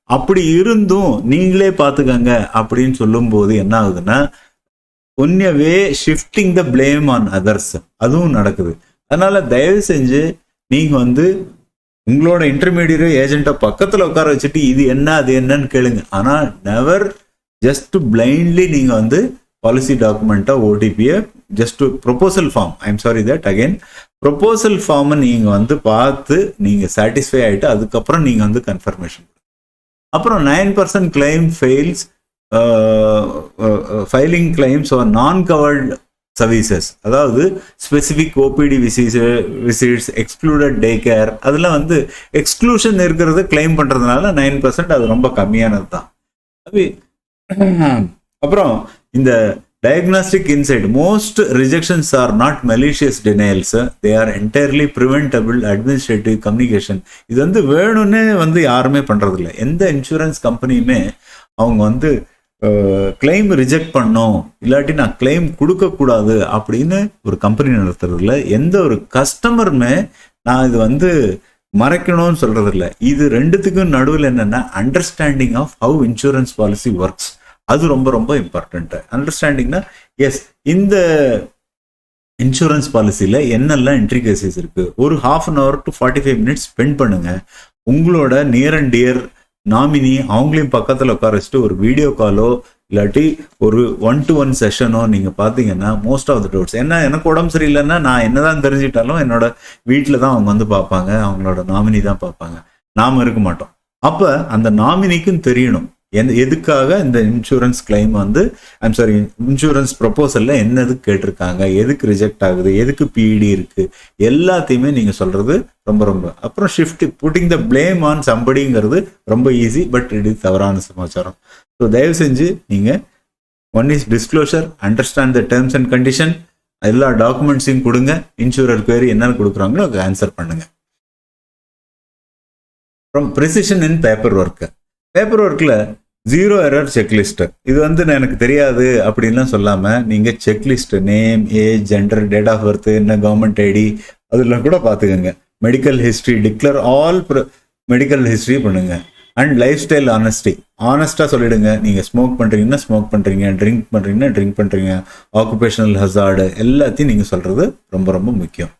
அப்படி இருந்தும் நீங்களே பார்த்துக்கங்க அப்படின்னு சொல்லும்போது என்ன ஆகுதுன்னா, one way shifting the blame on others, அதுவும் நடக்குது. அதனால தயவு செஞ்சு நீங்க வந்து உங்களோட இன்டர்மீடியட் ஏஜென்ட்டை பக்கத்துல உட்கார வச்சுட்டு இது என்ன அது என்னன்னு கேளுங்க. ஆனா நெவர் ஜஸ்ட் பிளைண்ட்லி நீங்க வந்து பாலிசி டாக்குமெண்ட்டை ஓடிபியை just proposal form, I am sorry that again, proposal ஃபார்மை நீங்க வந்து பார்த்து நீங்க சாட்டிஸ்ஃபை ஆயிட்டு அதுக்கப்புறம் நீங்க வந்து கன்ஃபர்மேஷன். அப்புறம் 9% claim fails, filing claims or non covered services, அதாவது specific OPD visits, excluded day care, அதெல்லாம் வந்து எக்ஸ்க்ளூஷன் இருக்கிறத கிளைம் பண்றதுனால 9% அது ரொம்ப கம்மியானது தான். அப்புறம் இந்த diagnostic insight, most rejections are not malicious denials, they are entirely preventable administrative communication. இது வந்து வேணும்னு வந்து யாருமே பண்றதில்லை. எந்த இன்சூரன்ஸ் கம்பெனியுமே அவங்க வந்து கிளைம் ரிஜெக்ட் பண்ணோம் இல்லாட்டி நான் கிளைம் கொடுக்கக்கூடாது அப்படின்னு ஒரு கம்பெனி நடத்துறதில்ல. எந்த ஒரு கஸ்டமருமே நான் இது வந்து மறைக்கணும்னு சொல்றது இல்லை. இது ரெண்டுத்துக்கும் நடுவில் என்னன்னா understanding of how insurance policy works, அது ரொம்ப ரொம்ப இம்பார்ட்டன்ட். அண்டர்ஸ்டாண்டிங்னா எஸ் இந்த இன்சூரன்ஸ் பாலிசியில் என்னெல்லாம் இன்ட்ரிகேசிஸ் இருக்கு, ஒரு 1/2 hour to 45 minutes ஸ்பெண்ட் பண்ணுங்க. உங்களோட நியர் அண்ட் டியர் நாமினி அவங்களையும் பக்கத்தில் உட்கார வச்சுட்டு ஒரு வீடியோ காலோ இல்லாட்டி ஒரு 1-to-1 செஷனோ நீங்க பார்த்தீங்கன்னா மோஸ்ட் ஆஃப் த டவுட்ஸ், ஏன்னா எனக்கு உடம்பு சரியில்லைன்னா நான் என்னதான் தெரிஞ்சுட்டாலும் என்னோட வீட்டில் தான் அவங்க வந்து பார்ப்பாங்க, அவங்களோட நாமினி தான் பார்ப்பாங்க, நாம இருக்க மாட்டோம். அப்போ அந்த நாமினிக்கும் தெரியணும் எதுக்காக இந்த இன்சூரன்ஸ் கிளைம் வந்து ஐம் சாரி இன்சூரன்ஸ் ப்ரொபோசல்ல என்னது கேட்டிருக்காங்க, எதுக்கு ரிஜெக்ட் ஆகுது, எதுக்கு பிஇடி இருக்கு, எல்லாத்தையுமே நீங்க சொல்றது ரொம்ப ரொம்ப. அப்புறம் shift putting the blame on சம்படிங்கிறது ரொம்ப ஈஸி, பட் இது தவறான சமாச்சாரம். ஸோ தயவு செஞ்சு நீங்க one is disclosure, understand the terms and condition, எல்லா டாக்குமெண்ட்ஸையும் கொடுங்க, இன்சூரர் பேர் என்னன்னு கொடுக்குறாங்களோ அதை ஆன்சர் பண்ணுங்க. அப்புறம் ப்ரிசிஷன் இன் பேப்பர் ஒர்க், பேப்பர் ஒர்க்கில் 0 எரர் செக்லிஸ்ட், இது வந்து எனக்கு தெரியாது அப்படின்லாம் சொல்லாமல் நீங்கள் checklist name, age, gender, date of birth, என்ன கவர்மெண்ட் ஐடி அதெல்லாம் கூட பார்த்துக்கோங்க. Medical history, declare all medical history பண்ணுங்க. அண்ட் லைஃப் ஸ்டைல் ஆனஸ்டி, ஆனஸ்டாக சொல்லிடுங்க. நீங்கள் ஸ்மோக் பண்ணுறீங்கன்னா ஸ்மோக் பண்ணுறீங்க, ட்ரிங்க் பண்ணுறீங்கன்னா ட்ரிங்க் பண்ணுறீங்க, ஆக்குபேஷனல் ஹசார்டு எல்லாத்தையும் நீங்கள் சொல்கிறது ரொம்ப ரொம்ப முக்கியம்.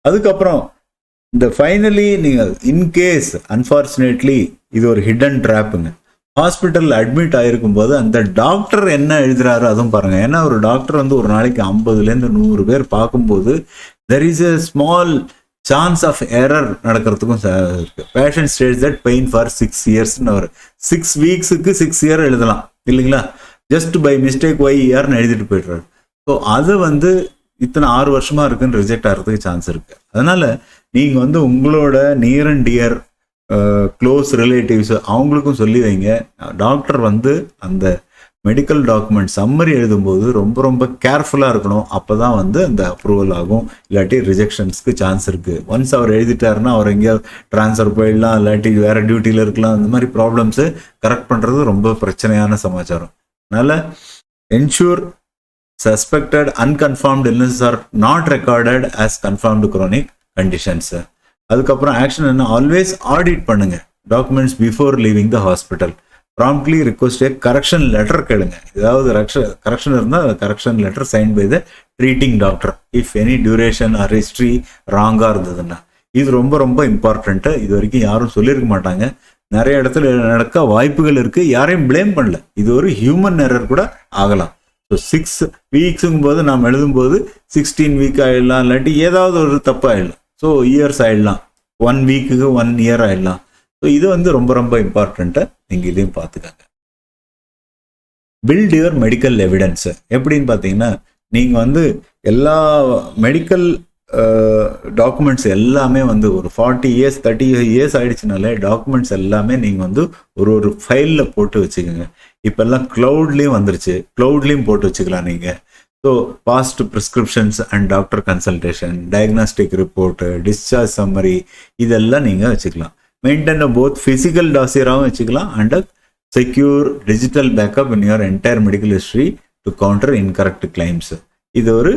அதுக்கப்புறம் இந்த ஃபைனலி நீங்கள் இன்கேஸ் அன்ஃபார்ச்சுனேட்லி இது ஒரு ஹிடன் ட்ராப்புங்க, ஹாஸ்பிட்டல் அட்மிட் ஆகிருக்கும் போது அந்த டாக்டர் என்ன எழுதுறாரு அதுவும் பாருங்க. ஏன்னா ஒரு டாக்டர் வந்து ஒரு நாளைக்கு 50லேருந்து 100 பேர் பார்க்கும்போது there is a small chance of error நடக்கிறதுக்கும் இருக்கு. Patient states that pain for 6 yearsன்னு ஒரு 6 weeksக்கு 6 year எழுதலாம் இல்லைங்களா, ஜஸ்ட் பை மிஸ்டேக் YERன்னு எழுதிட்டு போயிடுறாரு. ஸோ அது வந்து இத்தனை 6 வருஷமா இருக்குன்னு ரிஜெக்ட் ஆகிறதுக்கு சான்ஸ் இருக்கு. அதனால நீங்க வந்து உங்களோட near and dear close relatives அவங்களுக்கும் சொல்லி வைங்க. டாக்டர் வந்து அந்த மெடிக்கல் டாக்குமெண்ட் சம்மரி எழுதும்போது ரொம்ப ரொம்ப கேர்ஃபுல்லாக இருக்கணும். அப்போ தான் வந்து அந்த அப்ரூவல் ஆகும், இல்லாட்டி ரிஜெக்ஷன்ஸ்க்கு சான்ஸ் இருக்குது. ஒன்ஸ் அவர் எழுதிட்டாருன்னா அவர் எங்கேயாவது ட்ரான்ஸ்ஃபர் போயிடலாம், இல்லாட்டி வேறு டியூட்டியில் இருக்கலாம். அந்த மாதிரி ப்ராப்ளம்ஸு கரெக்ட் பண்ணுறது ரொம்ப பிரச்சனையான சமாச்சாரம். அதனால் ensure suspected unconfirmed illnesses are not recorded as confirmed chronic conditions. அதுக்கப்புறம் ஆக்ஷன் என்ன, ஆல்வேஸ் ஆடிட் பண்ணுங்க documents before leaving the hospital. Promptly request correction letter கேளுங்க. ஏதாவது கரெக்ஷன் இருந்தால் correction letter sign by the treating doctor if any duration or history ராங்காக இருந்ததுன்னா. இது ரொம்ப ரொம்ப இம்பார்ட்டண்ட்டு. இது வரைக்கும் யாரும் சொல்லியிருக்க மாட்டாங்க. நிறைய இடத்துல நடக்க வாய்ப்புகள் இருக்குது. யாரையும் பிளேம் பண்ணல, இது ஒரு ஹியூமன் எரர் கூட ஆகலாம். ஸோ 6 weeksங்கும் போது நாம் எழுதும்போது 16 week ஆகிடலாம், இல்லாட்டி ஏதாவது ஒரு தப்பு ஆகிடலாம். ஸோ இயர்ஸ் ஆகிடலாம், 1 weekக்கு 1 year ஆகிடலாம். ஸோ இது வந்து ரொம்ப ரொம்ப இம்பார்ட்டண்ட்டாக நீங்கள் இதையும் பார்த்துக்கங்க. பில்ட் யுவர் மெடிக்கல் எவிடன்ஸ் எப்படின்னு பார்த்தீங்கன்னா, நீங்கள் வந்து எல்லா மெடிக்கல் டாக்குமெண்ட்ஸ் எல்லாமே வந்து ஒரு 40 years 30 years ஆயிடுச்சுனாலே டாக்குமெண்ட்ஸ் எல்லாமே நீங்கள் வந்து ஒரு ஃபைலில் போட்டு வச்சுக்கோங்க. இப்போல்லாம் க்ளவுட்லேயும் வந்துருச்சு, க்ளவுட்லேயும் போட்டு வச்சுக்கலாம் நீங்கள். So past prescriptions and doctor consultation, diagnostic report, discharge summary இதெல்லாம் நீங்கள் வச்சுக்கலாம். மெயின்டைன் போத் ஃபிசிக்கல் டாசியராகவும் வச்சுக்கலாம் and secure digital backup in your entire medical history to counter incorrect claims. இது ஒரு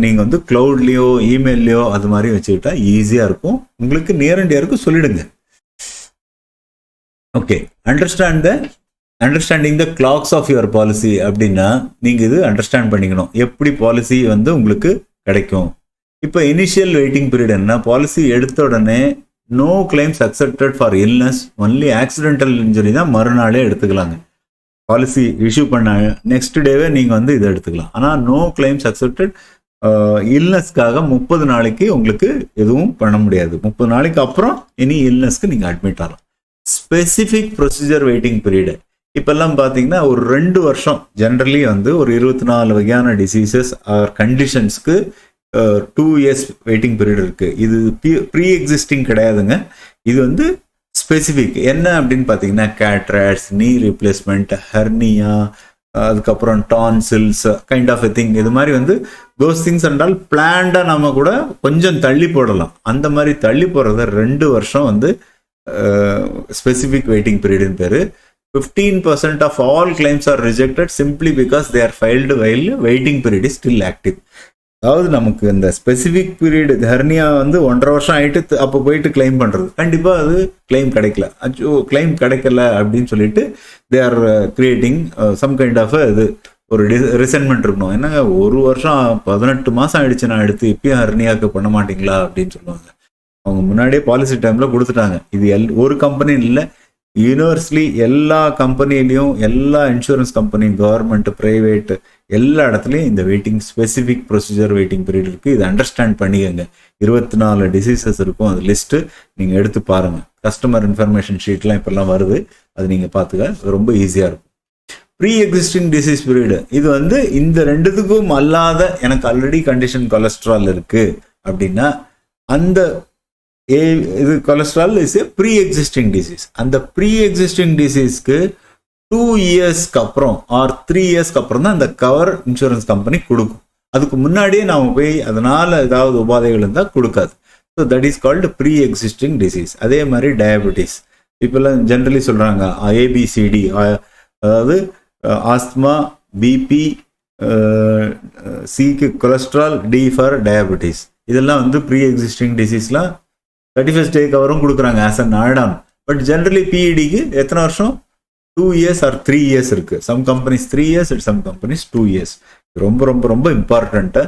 நீங்கள் வந்து க்ளவுட்லேயோ இமெயிலையோ அது மாதிரி வச்சுக்கிட்டா ஈஸியாக இருக்கும். உங்களுக்கு நியர் அண்ட் டியருக்கு சொல்லிடுங்க. Okay, understand the understanding the clauses of your policy அப்படின்னா நீங்கள் இது அண்டர்ஸ்டாண்ட் பண்ணிக்கணும், எப்படி பாலிசி வந்து உங்களுக்கு கிடைக்கும். இப்போ இனிஷியல் வெயிட்டிங் பீரியட் என்ன, பாலிசி எடுத்த உடனே no claims accepted for illness, only accidental injury தான் மறுநாளே எடுத்துக்கலாங்க. பாலிசி இஷ்யூ பண்ண நெக்ஸ்ட் டேவே நீங்கள் வந்து இதை எடுத்துக்கலாம். ஆனால் நோ கிளைம்ஸ் அக்செப்டட் இல்னஸ்க்காக 30 நாளைக்கு உங்களுக்கு எதுவும் பண்ண முடியாது. 30 நாளைக்கு அப்புறம் இனி இல்னஸ்க்கு நீங்கள் அட்மிட் ஆகலாம். ஸ்பெசிஃபிக் ப்ரொசீஜர் வெயிட்டிங் பீரியடு இப்போல்லாம் பார்த்தீங்கன்னா ஒரு 2 வருஷம் ஜென்ரலி வந்து ஒரு 24 வகையான டிசீசஸ் ஆர் கண்டிஷன்ஸ்க்கு 2 இயர்ஸ் வெயிட்டிங் பீரியட் இருக்குது. இது ப்ரீ எக்ஸிஸ்டிங் கிடையாதுங்க. இது வந்து ஸ்பெசிஃபிக் என்ன அப்படின்னு பார்த்தீங்கன்னா கேட்ராக்ட்ஸ், நீ ரீப்ளேஸ்மெண்ட், ஹெர்னியா, அதுக்கப்புறம் tonsils kind of a thing. இது மாதிரி வந்து தோஸ் திங்ஸ் என்றால் பிளான்டாக நம்ம கூட கொஞ்சம் தள்ளி போடலாம். அந்த மாதிரி தள்ளி போடுறத 2 வருஷம் வந்து ஸ்பெசிஃபிக் வெயிட்டிங் பீரியட்னு பேர். 15% of all claims are rejected simply because they are filed while waiting period is still active. அதாவது நமக்கு இந்த ஸ்பெசிஃபிக் பீரியட் ஹெர்னியா வந்து 1.5 வருஷம் ஆகிட்டு அப்போ போயிட்டு கிளைம் பண்ணுறது கண்டிப்பாக அது கிளைம் கிடைக்கல. அச்சோ கிளைம் கிடைக்கல அப்படின்னு சொல்லிட்டு they are creating some kind of இது ஒரு ரிசென்ட்மெண்ட் இருக்கணும். என்னங்க 1 வருஷம் 18 மாதம் ஆயிடுச்சு நான் எடுத்து இப்பயும் ஹெர்னியாவுக்கு பண்ண மாட்டீங்களா அப்படின்னு சொல்லுவாங்க. அவங்க முன்னாடியே பாலிசி டைமில் கொடுத்துட்டாங்க. இது ஒரு கம்பெனி இல்லை, யூனிவர்ஸ்லி எல்லா கம்பெனிலையும், எல்லா இன்சூரன்ஸ் கம்பெனி, கவர்மெண்ட், ப்ரைவேட் எல்லா இடத்துலையும் இந்த waiting specific procedure waiting period இருக்குது. இதை அண்டர்ஸ்டாண்ட் பண்ணிக்கங்க. 24 டிசீசஸ் இருக்கும், அது லிஸ்ட்டு நீங்கள் எடுத்து பாருங்கள். கஸ்டமர் இன்ஃபர்மேஷன் ஷீட்லாம் இப்போல்லாம் வருது, அது நீங்கள் பார்த்துக்க ரொம்ப ஈஸியாக இருக்கும். ப்ரீ எக்ஸிஸ்டிங் டிசீஸ் பீரியடு இது வந்து இந்த 2த்துக்கும் அல்லாத எனக்கு ஆல்ரெடி கண்டிஷன் கொலஸ்ட்ரால் இருக்குது அப்படின்னா அந்த இது cholesterol is a pre existing disease. அந்த ப்ரீ எக்ஸிஸ்டிங் டிசீஸ்க்கு 2 இயர்ஸ்க்கு அப்புறம் ஆர் 3 இயர்ஸ்க்கு அப்புறம் தான் அந்த கவர் இன்சூரன்ஸ் கம்பெனி கொடுக்கும். அதுக்கு முன்னாடியே நாம் போய் அதனால் ஏதாவது உபாதைகள் இருந்தால் கொடுக்காது. So that is called pre existing disease. அதே மாதிரி டயபெட்டிஸ் இப்போல்லாம் ஜென்ரலி சொல்கிறாங்க ABCD, அதாவது ஆஸ்துமா, பிபி, சிக்கு கொலஸ்ட்ரால், டி ஃபார் டயபெட்டிஸ். இதெல்லாம் வந்து ப்ரீ எக்ஸிஸ்டிங் டிசீஸ்லாம் 31st டே கவரும் கொடுக்குறாங்க as an add on. But generally பிஇடிக்கு எத்தனை வருஷம், 2 இயர்ஸ் ஆர் 3 இயர்ஸ் இருக்குது. Some companies 3 years, some companies 2 years. ரொம்ப ரொம்ப ரொம்ப இம்பார்ட்டண்ட்டு.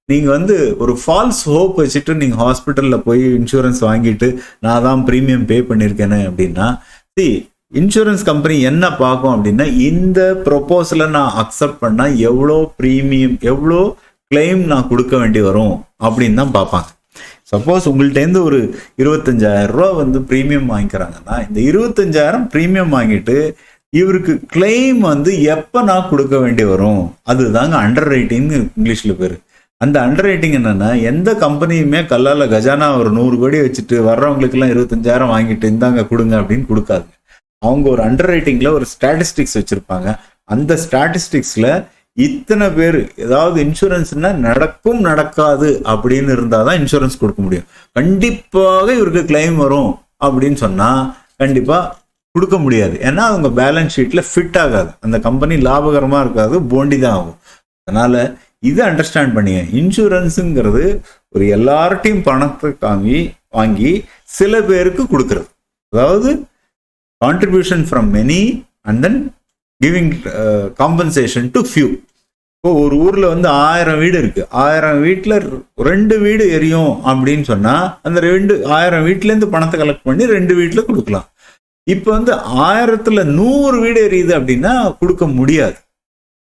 நீங்கள் வந்து ஒரு ஃபால்ஸ் ஹோப் வச்சுட்டு நீங்கள் ஹாஸ்பிட்டலில் போய் இன்சூரன்ஸ் வாங்கிட்டு நான் தான் ப்ரீமியம் பே பண்ணியிருக்கேனே அப்படின்னா, இன்சூரன்ஸ் கம்பெனி என்ன பார்க்கும் அப்படின்னா இந்த ப்ரொபோசலை நான் அக்செப்ட் பண்ணால் எவ்வளோ ப்ரீமியம், எவ்வளோ கிளைம் நான் கொடுக்க வேண்டி வரும் அப்படின்னு தான் பார்ப்பாங்க. சப்போஸ் உங்கள்கிட்டேருந்து ஒரு 25,000 ரூபா வந்து ப்ரீமியம் வாங்கிக்கிறாங்கன்னா இந்த 25,000 ப்ரீமியம் வாங்கிட்டு இவருக்கு கிளைம் வந்து எப்போ நான் கொடுக்க வேண்டி வரும், அதுதாங்க அண்டர் ரைட்டிங்னு இங்கிலீஷில் பேர். அந்த அண்டர் ரைட்டிங் என்னன்னா எந்த கம்பெனியுமே கல்லால் கஜானா ஒரு 100 கோடி வச்சுட்டு வர்றவங்களுக்கெல்லாம் 25,000 வாங்கிட்டு இந்தாங்க கொடுங்க அப்படின்னு கொடுக்காது. அவங்க ஒரு அண்டர் ரைட்டிங்கில் ஒரு ஸ்டாட்டிஸ்டிக்ஸ் வச்சுருப்பாங்க. அந்த ஸ்டாட்டிஸ்டிக்ஸில் இத்தனை பேர், ஏதாவது இன்சூரன்ஸ்னா நடக்கும் நடக்காது அப்படின்னு இருந்தால் தான் இன்சூரன்ஸ் கொடுக்க முடியும். கண்டிப்பாக இவருக்கு கிளைம் வரும் அப்படின்னு சொன்னால் கண்டிப்பாக கொடுக்க முடியாது. ஏன்னா அவங்க பேலன்ஸ் ஷீட்டில் ஃபிட் ஆகாது, அந்த கம்பெனி லாபகரமாக இருக்காது, போண்டி தான் ஆகும். அதனால் இதை அண்டர்ஸ்டாண்ட் பண்ணிங்க. இன்சூரன்ஸுங்கிறது ஒரு எல்லார்ட்டையும் பணத்தை வாங்கி சில பேருக்கு கொடுக்கறது, அதாவது contribution from many and then giving compensation to few. இப்போ ஒரு ஊரில் வந்து 1000 வீடு இருக்குது, 1000 வீட்டில் 2 வீடு எரியும் அப்படின்னு சொன்னால் அந்த 1000 வீட்டிலேருந்து பணத்தை கலெக்ட் பண்ணி 2 வீட்டில் கொடுக்கலாம். இப்போ வந்து 1000ல் 100 வீடு எரியுது அப்படின்னா கொடுக்க முடியாது.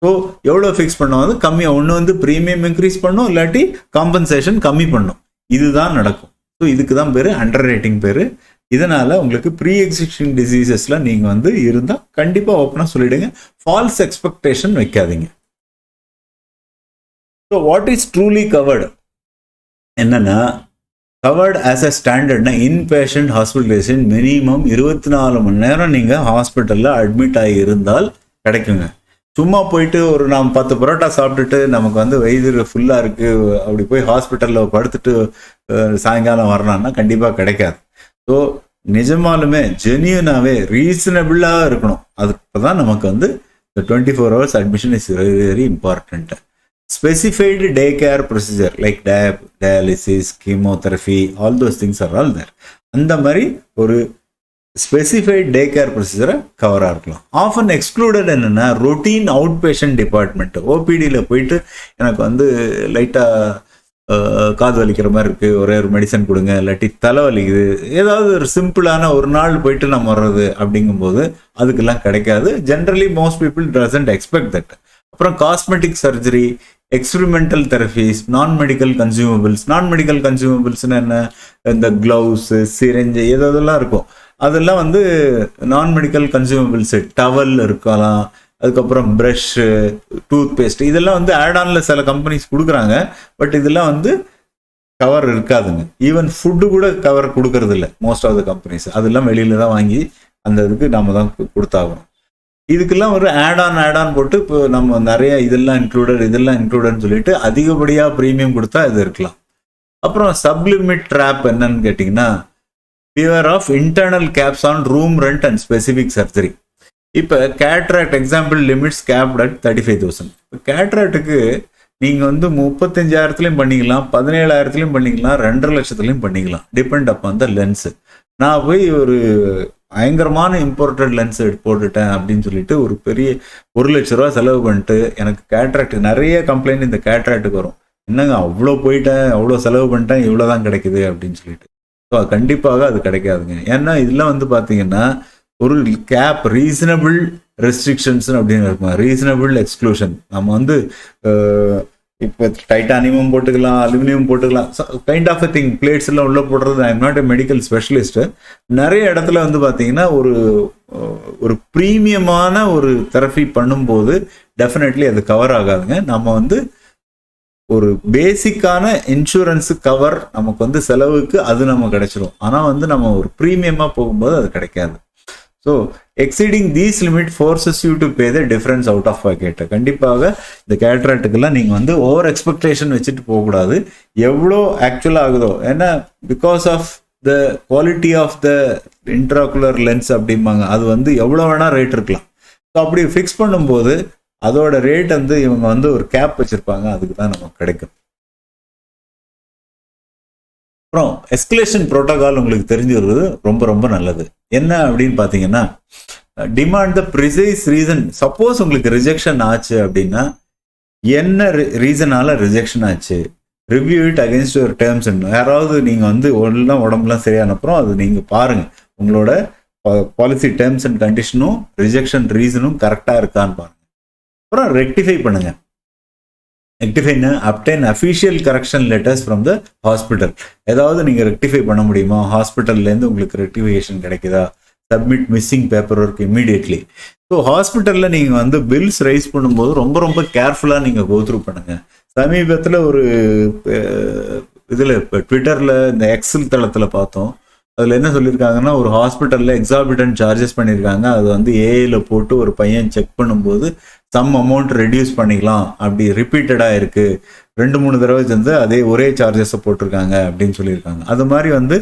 ஸோ எவ்வளோ ஃபிக்ஸ் பண்ணோம், அது கம்மியாக, ஒன்று வந்து ப்ரீமியம் இன்க்ரீஸ் பண்ணும், இல்லாட்டி காம்பன்சேஷன் கம்மி பண்ணும். இதுதான் நடக்கும். ஸோ இதுக்கு தான் பேர் அண்டர் ரைட்டிங் பேர். இதனால் உங்களுக்கு ப்ரீ எக்ஸிஸ்டிங் டிசீசஸில் நீங்கள் வந்து இருந்தால் கண்டிப்பாக ஓப்பனாக சொல்லிவிடுங்க, ஃபால்ஸ் எக்ஸ்பெக்டேஷன் வைக்காதீங்க. So what is truly covered என்னன்னா, கவர்டு ஆஸ் அ ஸ்டாண்டர்ட்னா இன்பேஷண்ட் ஹாஸ்பிட்டலைசேஷன் மினிமம் 24 மணி நேரம் நீங்கள் ஹாஸ்பிட்டலில் அட்மிட் ஆகி இருந்தால் கிடைக்குங்க. சும்மா போயிட்டு ஒரு நாம் 10 பரோட்டா சாப்பிட்டுட்டு நமக்கு வந்து வயிறு ஃபுல்லாக இருக்குது அப்படி போய் ஹாஸ்பிட்டலில் படுத்துட்டு சாயங்காலம் வரலான்னா கண்டிப்பாக கிடைக்காது. ஸோ நிஜமாலுமே ஜென்யூனாகவே ரீசனபிளாக இருக்கணும். அதுக்கு தான் நமக்கு வந்து இந்த 24 hours admission is very very important. Specified day care procedure like dialysis, chemotherapy, all those things are all there. அந்த மாதிரி ஒரு ஸ்பெசிஃபைட் டே கேர் ப்ரொசீஜரை கவராக இருக்கலாம். ஆஃபன் எக்ஸ்க்ளூடட் என்னென்னா ரொட்டீன் அவுட் பேஷண்ட் டிபார்ட்மெண்ட். ஓபிடியில் போயிட்டு எனக்கு வந்து லைட்டாக காது வலிக்கிற மாதிரி இருக்குது, ஒரே ஒரு மெடிசன் கொடுங்க, இல்லாட்டி தலை வலிக்குது, ஏதாவது ஒரு சிம்பிளான ஒரு நாள் போயிட்டு நம்ம வர்றது அப்படிங்கும்போது அதுக்கெல்லாம் கிடைக்காது. Generally most people doesn't expect that. அப்புறம் காஸ்மெட்டிக் சர்ஜரி, எக்ஸ்பெரிமெண்டல் தெரபிஸ், நான் மெடிக்கல் கன்சியூமபிள்ஸ். நான் மெடிக்கல் கன்சியூமபிள்ஸ்னு என்ன, இந்த க்ளவுஸு, சிரஞ்சு, எதெல்லாம் இருக்கும் அதெல்லாம் வந்து நான் மெடிக்கல் கன்சியூமபிள்ஸு. டவல் இருக்கலாம், அதுக்கப்புறம் ப்ரஷ்ஷு, டூத் பேஸ்ட், இதெல்லாம் வந்து ஆட்-ஆனில் சில கம்பெனிஸ் கொடுக்குறாங்க. பட் இதெல்லாம் வந்து கவர் இருக்காதுங்க. ஈவன் ஃபுட்டு கூட கவர் கொடுக்கறது இல்லை மோஸ்ட் ஆஃப் த கம்பெனிஸ். அதெல்லாம் வெளியில தான் வாங்கி அந்த இதுக்கு நம்ம தான் கொடுத்தாகணும். இதுக்கெல்லாம் ஒரு ஆட்-ஆன் போட்டு இப்போ நம்ம நிறைய இதெல்லாம் இன்க்ளூடட்னு சொல்லிட்டு அதிகப்படியாக ப்ரீமியம் கொடுத்தா இது இருக்கலாம். அப்புறம் சப்லிமிட் ட்ராப் என்னன்னு கேட்டிங்கன்னா, fear of internal caps on room rent and specific surgery. இப்போ cataract example limits capped at 35,000. இப்போ கேட்ராக்டுக்கு நீங்கள் வந்து 35,000 பண்ணிக்கலாம், 17,000 பண்ணிக்கலாம், 2,00,000 பண்ணிக்கலாம், டிபெண்ட் அப்பான் த லென்ஸு. நான் போய் ஒரு பயங்கரமான இம்போர்ட்டட் லென்ஸ் போட்டுட்டேன் அப்படின்னு சொல்லிட்டு ஒரு பெரிய 1,00,000 ரூபா செலவு பண்ணிட்டு எனக்கு கேட்ராக்ட், நிறைய கம்ப்ளைண்ட் இந்த கேட்ராக்டுக்கு வரும். என்னங்க அவ்வளோ போயிட்டேன், அவ்வளோ செலவு பண்ணிட்டேன், இவ்வளோ தான் கிடைக்குது அப்படின்னு சொல்லிட்டு. ஸோ கண்டிப்பாக அது கிடைக்காதுங்க. ஏன்னா இதெல்லாம் வந்து பார்த்தீங்கன்னா ஒரு கேப், ரீசனபிள் ரெஸ்ட்ரிக்ஷன்ஸ் அப்படின்னு இருக்கும், ரீசனபிள் எக்ஸ்க்ளூஷன். நம்ம வந்து இப்போ டைட்டானியமும் போட்டுக்கலாம், அலுமினியம் போட்டுக்கலாம், kind of a thing. Plates எல்லாம் உள்ள போடுறது. I am not a medical specialist. நிறைய இடத்துல வந்து பார்த்தீங்கன்னா ஒரு ப்ரீமியமான ஒரு தெரப்பி பண்ணும்போது டெஃபினெட்லி அது கவர் ஆகாதுங்க. நம்ம வந்து ஒரு பேசிக்கான இன்சூரன்ஸு கவர் நமக்கு வந்து செலவுக்கு அது நம்ம கிடைச்சிரும். ஆனால் வந்து நம்ம ஒரு ப்ரீமியமாக போகும்போது அது கிடைக்காது. So exceeding these limit forces you to pay the difference out of pocket. கண்டிப்பாக இந்த கேட்ராக்டுக்கெல்லாம் நீங்கள் வந்து ஓவர் எக்ஸ்பெக்டேஷன் வச்சுட்டு போகக்கூடாது. எவ்வளோ ஆக்சுவலாக ஆகுதோ, ஏன்னா because of the quality of the intraocular lens அப்படிம்பாங்க, அது வந்து எவ்வளோ வேணால் ரேட் இருக்கலாம். ஸோ அப்படி ஃபிக்ஸ் பண்ணும்போது அதோட ரேட் வந்து இவங்க வந்து ஒரு கேப் வச்சுருப்பாங்க, அதுக்கு தான் நமக்கு கிடைக்கும். அப்புறம் எஸ்கலேஷன் ப்ரோட்டோகால் உங்களுக்கு தெரிஞ்சு வருவது ரொம்ப ரொம்ப நல்லது. என்ன அப்படின்னு பார்த்தீங்கன்னா, டிமாண்ட் த ப்ரிசைஸ் ரீசன். சப்போஸ் உங்களுக்கு ரிஜெக்ஷன் ஆச்சு அப்படின்னா என்ன ரீசனால ரிஜெக்ஷன் ஆச்சு, review it against your terms. யாராவது நீங்கள் வந்து உடம்புலாம் சரியான அப்புறம் அது நீங்கள் பாருங்கள், உங்களோட பாலிசி டேர்ம்ஸ் அண்ட் கண்டிஷனும் ரிஜெக்ஷன் ரீசனும் கரெக்டாக இருக்கான்னு பாருங்கள். அப்புறம் ரெக்டிஃபை பண்ணுங்கள். ரெக்டிஃபைன்னு obtain official correction letters from the hospital. ஏதாவது நீங்கள் ரெக்டிஃபை பண்ண முடியுமா, ஹாஸ்பிட்டல்லேருந்து உங்களுக்கு ரெக்டிஃபிகேஷன் கிடைக்குதா, submit missing paperwork immediately. So ஹாஸ்பிட்டலில் நீங்கள் வந்து பில்ஸ் ரைஸ் பண்ணும்போது ரொம்ப ரொம்ப கேர்ஃபுல்லாக நீங்கள் கோத்ரூ பண்ணுங்கள். சமீபத்தில் ஒரு இதில் இப்போ ட்விட்டரில் இந்த எக்ஸல் தளத்தில் பார்த்தோம். அதில் என்ன சொல்லியிருக்காங்கன்னா, ஒரு ஹாஸ்பிட்டலில் எக்ஸாபிட்டன்ட் சார்ஜஸ் பண்ணியிருக்காங்க. அது வந்து ஏஐயில் போட்டு ஒரு பையன் செக் பண்ணும்போது சம் அமௌண்ட் ரெடியூஸ் பண்ணிக்கலாம், அப்படி ரிப்பீட்டடாக இருக்குது, 2-3 தடவை சேர்ந்து அதே ஒரே சார்ஜஸை போட்டிருக்காங்க அப்படின்னு சொல்லியிருக்காங்க. அது மாதிரி வந்து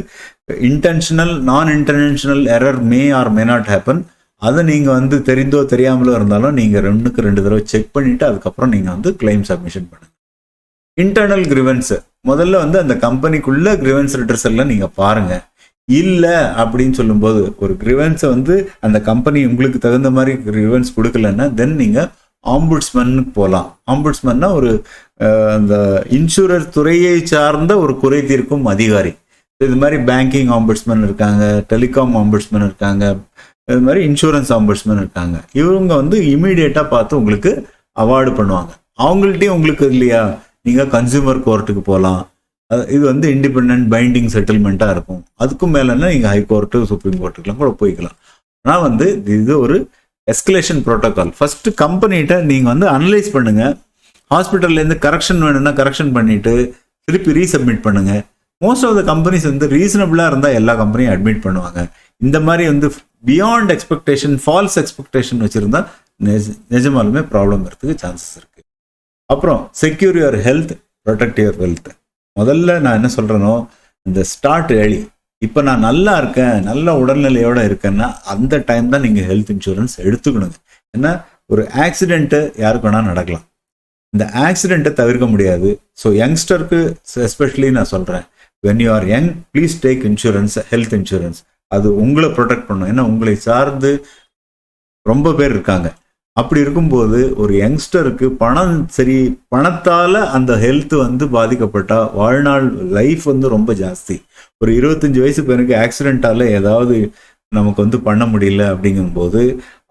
இன்டென்ஷனல் நான் intentional error May R may not happen. அதை நீங்கள் வந்து தெரிந்தோ தெரியாமலோ இருந்தாலும் நீங்கள் 2 தடவை செக் பண்ணிவிட்டு அதுக்கப்புறம் நீங்கள் வந்து கிளைம் சப்மிஷன் பண்ணுங்கள். இன்டர்னல் கிரிவன்ஸு முதல்ல வந்து அந்த கம்பெனிக்குள்ளே கிரிவன்ஸ் லெட்டர்ஸ் எல்லாம் நீங்கள் பாருங்கள். இல்லை அப்படின்னு சொல்லும்போது ஒரு கிரிவன்ஸை வந்து அந்த கம்பெனி உங்களுக்கு தகுந்த மாதிரி கிரிவன்ஸ் கொடுக்கலன்னா தென் நீங்கள் ஆம்புட்ஸ்மனுக்கு போகலாம். ஆம்புட்ஸ்மன்னா ஒரு அந்த இன்சூரர் துறையை சார்ந்த ஒரு குறை தீர்க்கும் அதிகாரி. இது மாதிரி பேங்கிங் ஆம்புட்ஸ்மன் இருக்காங்க, டெலிகாம் ஆம்புட்ஸ்மன் இருக்காங்க, இது மாதிரி இன்சூரன்ஸ் ஆம்புட்ஸ்மன் இருக்காங்க. இவங்க வந்து இமீடியட்டாக பார்த்து உங்களுக்கு அவார்டு பண்ணுவாங்க. அவங்கள்ட்டையும் உங்களுக்கு இல்லையா, நீங்கள் கன்சியூமர் கோர்ட்டுக்கு போகலாம். இது வந்து இண்டிபெண்ட் பைண்டிங் செட்டில்மெண்ட்டாக இருக்கும். அதுக்கும் மேலேன்னா நீங்கள் ஹைகோர்ட்டு, சுப்ரீம் கோர்ட்டுக்கெலாம் கூட போய்க்கலாம். ஆனால் வந்து இது ஒரு எஸ்கலேஷன் ப்ரோட்டோகால். ஃபஸ்ட்டு கம்பெனிகிட்ட நீங்கள் வந்து அனலைஸ் பண்ணுங்கள். ஹாஸ்பிட்டல்லேருந்து கரெக்ஷன் வேணும்னா கரெக்ஷன் பண்ணிவிட்டு திருப்பி ரீசப்மிட் பண்ணுங்கள். மோஸ்ட் ஆஃப் த கம்பெனிஸ் வந்து ரீசனபிளாக இருந்தால் எல்லா கம்பெனியும் அட்மிட் பண்ணுவாங்க. இந்த மாதிரி வந்து பியாண்ட் எக்ஸ்பெக்டேஷன், ஃபால்ஸ் எக்ஸ்பெக்டேஷன் வச்சுருந்தா நிஜமாலுமே ப்ராப்ளம் வரதுக்கு சான்சஸ் இருக்குது. அப்புறம் secure your health, protect your wealth. முதல்ல நான் என்ன சொல்கிறேனோ, இந்த ஸ்டார்ட் ஏர்லி. இப்போ நான் நல்லா இருக்கேன், நல்ல உடல்நிலையோடு இருக்கேன்னா அந்த டைம் தான் நீங்கள் ஹெல்த் இன்சூரன்ஸ் எடுத்துக்கணுங்க. ஏன்னா ஒரு ஆக்சிடென்ட்டு யாருக்கு வேணால் நடக்கலாம். இந்த ஆக்சிடென்ட்டை தவிர்க்க முடியாது. ஸோ யங்ஸ்டருக்கு எஸ்பெஷலி நான் சொல்கிறேன், when you are young please take insurance, health insurance. அது உங்களை ப்ரொடெக்ட் பண்ணும். ஏன்னா உங்களை சார்ந்து ரொம்ப பேர் இருக்காங்க. அப்படி இருக்கும்போது ஒரு யங்ஸ்டருக்கு பணத்தால் அந்த ஹெல்த் வந்து பாதிக்கப்பட்டா வாழ்நாள் லைஃப் வந்து ரொம்ப ஜாஸ்தி. ஒரு 25 வயசு பையனுக்கு ஆக்சிடென்ட்டால ஏதாவது நமக்கு வந்து பண்ண முடியல அப்படிங்கும்போது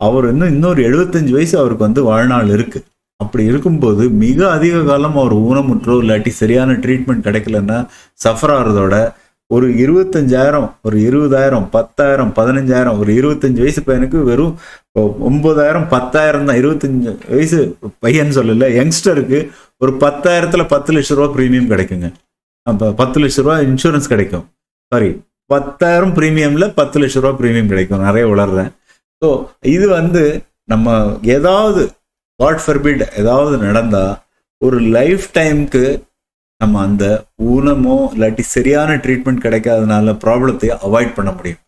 அவர் இன்னொரு 75 வயசு அவருக்கு வந்து வாழ்நாள் இருக்கு. அப்படி இருக்கும்போது மிக அதிக காலம் அவர் ஊனமுற்றோ இல்லாட்டி சரியான ட்ரீட்மெண்ட் கிடைக்கலன்னா சஃபர் ஆகிறதோட ஒரு 25,000, ஒரு 20,000, 10,000, 15,000, ஒரு 25 வயசு பையனுக்கு வெறும் 9,000, 10,000 தான். 25 வயசு பையன் சொல்லல, யங்ஸ்டருக்கு ஒரு 10,000த்துல 10 லட்ச ரூபா ப்ரீமியம் கிடைக்குங்க. அப்போ 10 லட்ச ரூபா இன்சூரன்ஸ் கிடைக்கும். சாரி, 10,000 ப்ரீமியம்ல 10 லட்ச ரூபா ப்ரீமியம் கிடைக்கும். நிறைய வளர்றேன். ஸோ இது வந்து நம்ம ஏதாவது காட் ஃபர்பிட் ஏதாவது நடந்தா ஒரு லைஃப் டைமுக்கு நம்ம அந்த ஊனமோ இல்லாட்டி சரியான ட்ரீட்மெண்ட் கிடைக்காதனால ப்ராப்ளத்தை அவாய்ட் பண்ண முடியும்.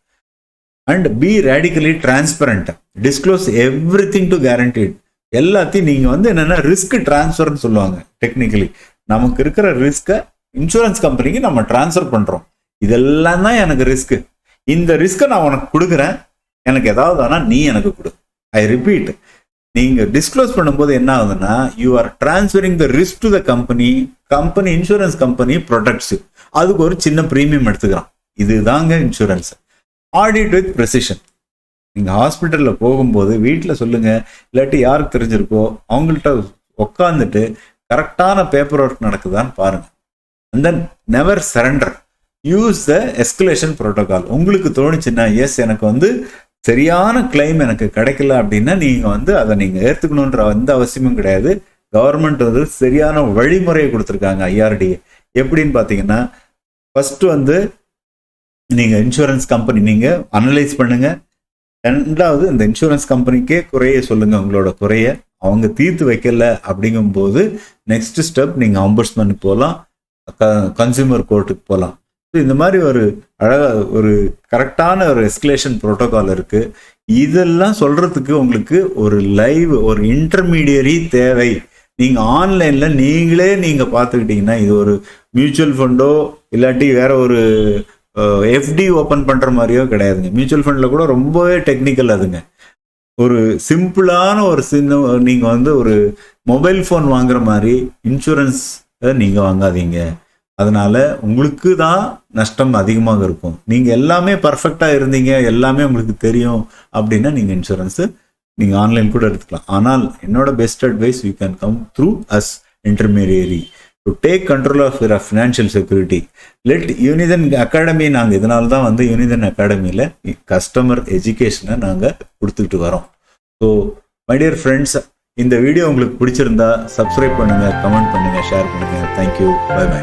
And be radically transparent, disclose everything to guaranteed. எல்லாத்தையும் நீங்கள் வந்து என்னென்னா ரிஸ்க் டிரான்ஸ்ஃபர்னு சொல்லுவாங்க டெக்னிக்கலி. நமக்கு இருக்கிற ரிஸ்க்கை இன்சூரன்ஸ் கம்பெனிக்கு நம்ம டிரான்ஸ்ஃபர் பண்ணுறோம். இதெல்லாம் தான் எனக்கு ரிஸ்க்கு. இந்த ரிஸ்க்கை நான் உனக்கு கொடுக்குறேன், எனக்கு ஏதாவது ஆனால் நீ எனக்கு கொடு. ஐ ரிப்பீட், நீங்க டிஸ்க்ளோஸ் பண்ணும்போது என்ன ஆகுதுன்னா you are transferring the risk to the company. Insurance company protects. அதுக்கு ஒரு சின்ன ப்ரீமியம் எடுத்துக்கிறான். இதுதாங்க இன்சூரன்ஸ். Audit with precision. நீங்க ஹாஸ்பிட்டல்ல போகும்போது வீட்டில் சொல்லுங்க, இல்லாட்டி யாருக்கு தெரிஞ்சிருக்கோ அவங்கள்ட்ட உட்காந்துட்டு கரெக்டான பேப்பர் ஒர்க் நடக்குதான்னு பாருங்க. And then never surrender. Use the escalation protocol. உங்களுக்கு தோணுச்சுன்னா எஸ் எனக்கு வந்து சரியான கிளைம் எனக்கு கிடைக்கல அப்படின்னா நீங்கள் வந்து அதை நீங்கள் ஏற்றுக்கணுன்ற எந்த அவசியமும் கிடையாது. கவர்மெண்ட் வந்து சரியான வழிமுறையை கொடுத்துருக்காங்க, IRDA. எப்படின்னு பார்த்தீங்கன்னா ஃபஸ்ட்டு வந்து நீங்கள் இன்சூரன்ஸ் கம்பெனி நீங்கள் அனலைஸ் பண்ணுங்கள். ரெண்டாவது இந்த இன்சூரன்ஸ் கம்பெனிக்கே குறைய சொல்லுங்கள். உங்களோட குறைய அவங்க தீர்த்து வைக்கல அப்படிங்கும்போது நெக்ஸ்ட் ஸ்டெப் நீங்கள் ஆம்புட்ஸ்மனுக்கு போகலாம், கன்சியூமர் கோர்ட்டுக்கு போகலாம். ஸோ இந்த மாதிரி ஒரு ஒரு கரெக்டான ஒரு எஸ்கலேஷன் ப்ரோட்டோகால் இருக்குது. இதெல்லாம் சொல்கிறதுக்கு உங்களுக்கு ஒரு ஒரு இன்டர்மீடியரி தேவை. நீங்கள் ஆன்லைனில் நீங்கள் பார்த்துக்கிட்டிங்கன்னா இது ஒரு மியூச்சுவல் ஃபண்டோ இல்லாட்டி வேற ஒரு FD ஓப்பன் பண்ணுற மாதிரியோ கிடையாதுங்க. மியூச்சுவல் ஃபண்டில் கூட ரொம்பவே டெக்னிக்கல் அதுங்க. ஒரு சிம்பிளான ஒரு நீங்கள் வந்து ஒரு மொபைல் ஃபோன் வாங்குற மாதிரி இன்சூரன்ஸ் நீங்கள் வாங்காதீங்க. அதனால உங்களுக்கு தான் நஷ்டம் அதிகமாக இருக்கும். நீங்கள் எல்லாமே பர்ஃபெக்டாக இருந்தீங்க, எல்லாமே உங்களுக்கு தெரியும் அப்படின்னா நீங்கள் இன்சூரன்ஸு நீங்கள் ஆன்லைன் கூட எடுத்துக்கலாம். ஆனால் என்னோட best advice, you can come through us intermediary to take control of your financial security. Let யூனிதன் அகாடமி, நாங்கள் இதனால தான் வந்து யூனிதன் அகாடமியில் கஸ்டமர் எஜுகேஷனை நாங்கள் கொடுத்துக்கிட்டு வரோம். ஸோ மை டியர் ஃப்ரெண்ட்ஸ், இந்த வீடியோ உங்களுக்கு பிடிச்சிருந்தா சப்ஸ்கிரைப் பண்ணுங்கள், கமெண்ட் பண்ணுங்கள், ஷேர் பண்ணுங்கள். தேங்க்யூ. Bye by.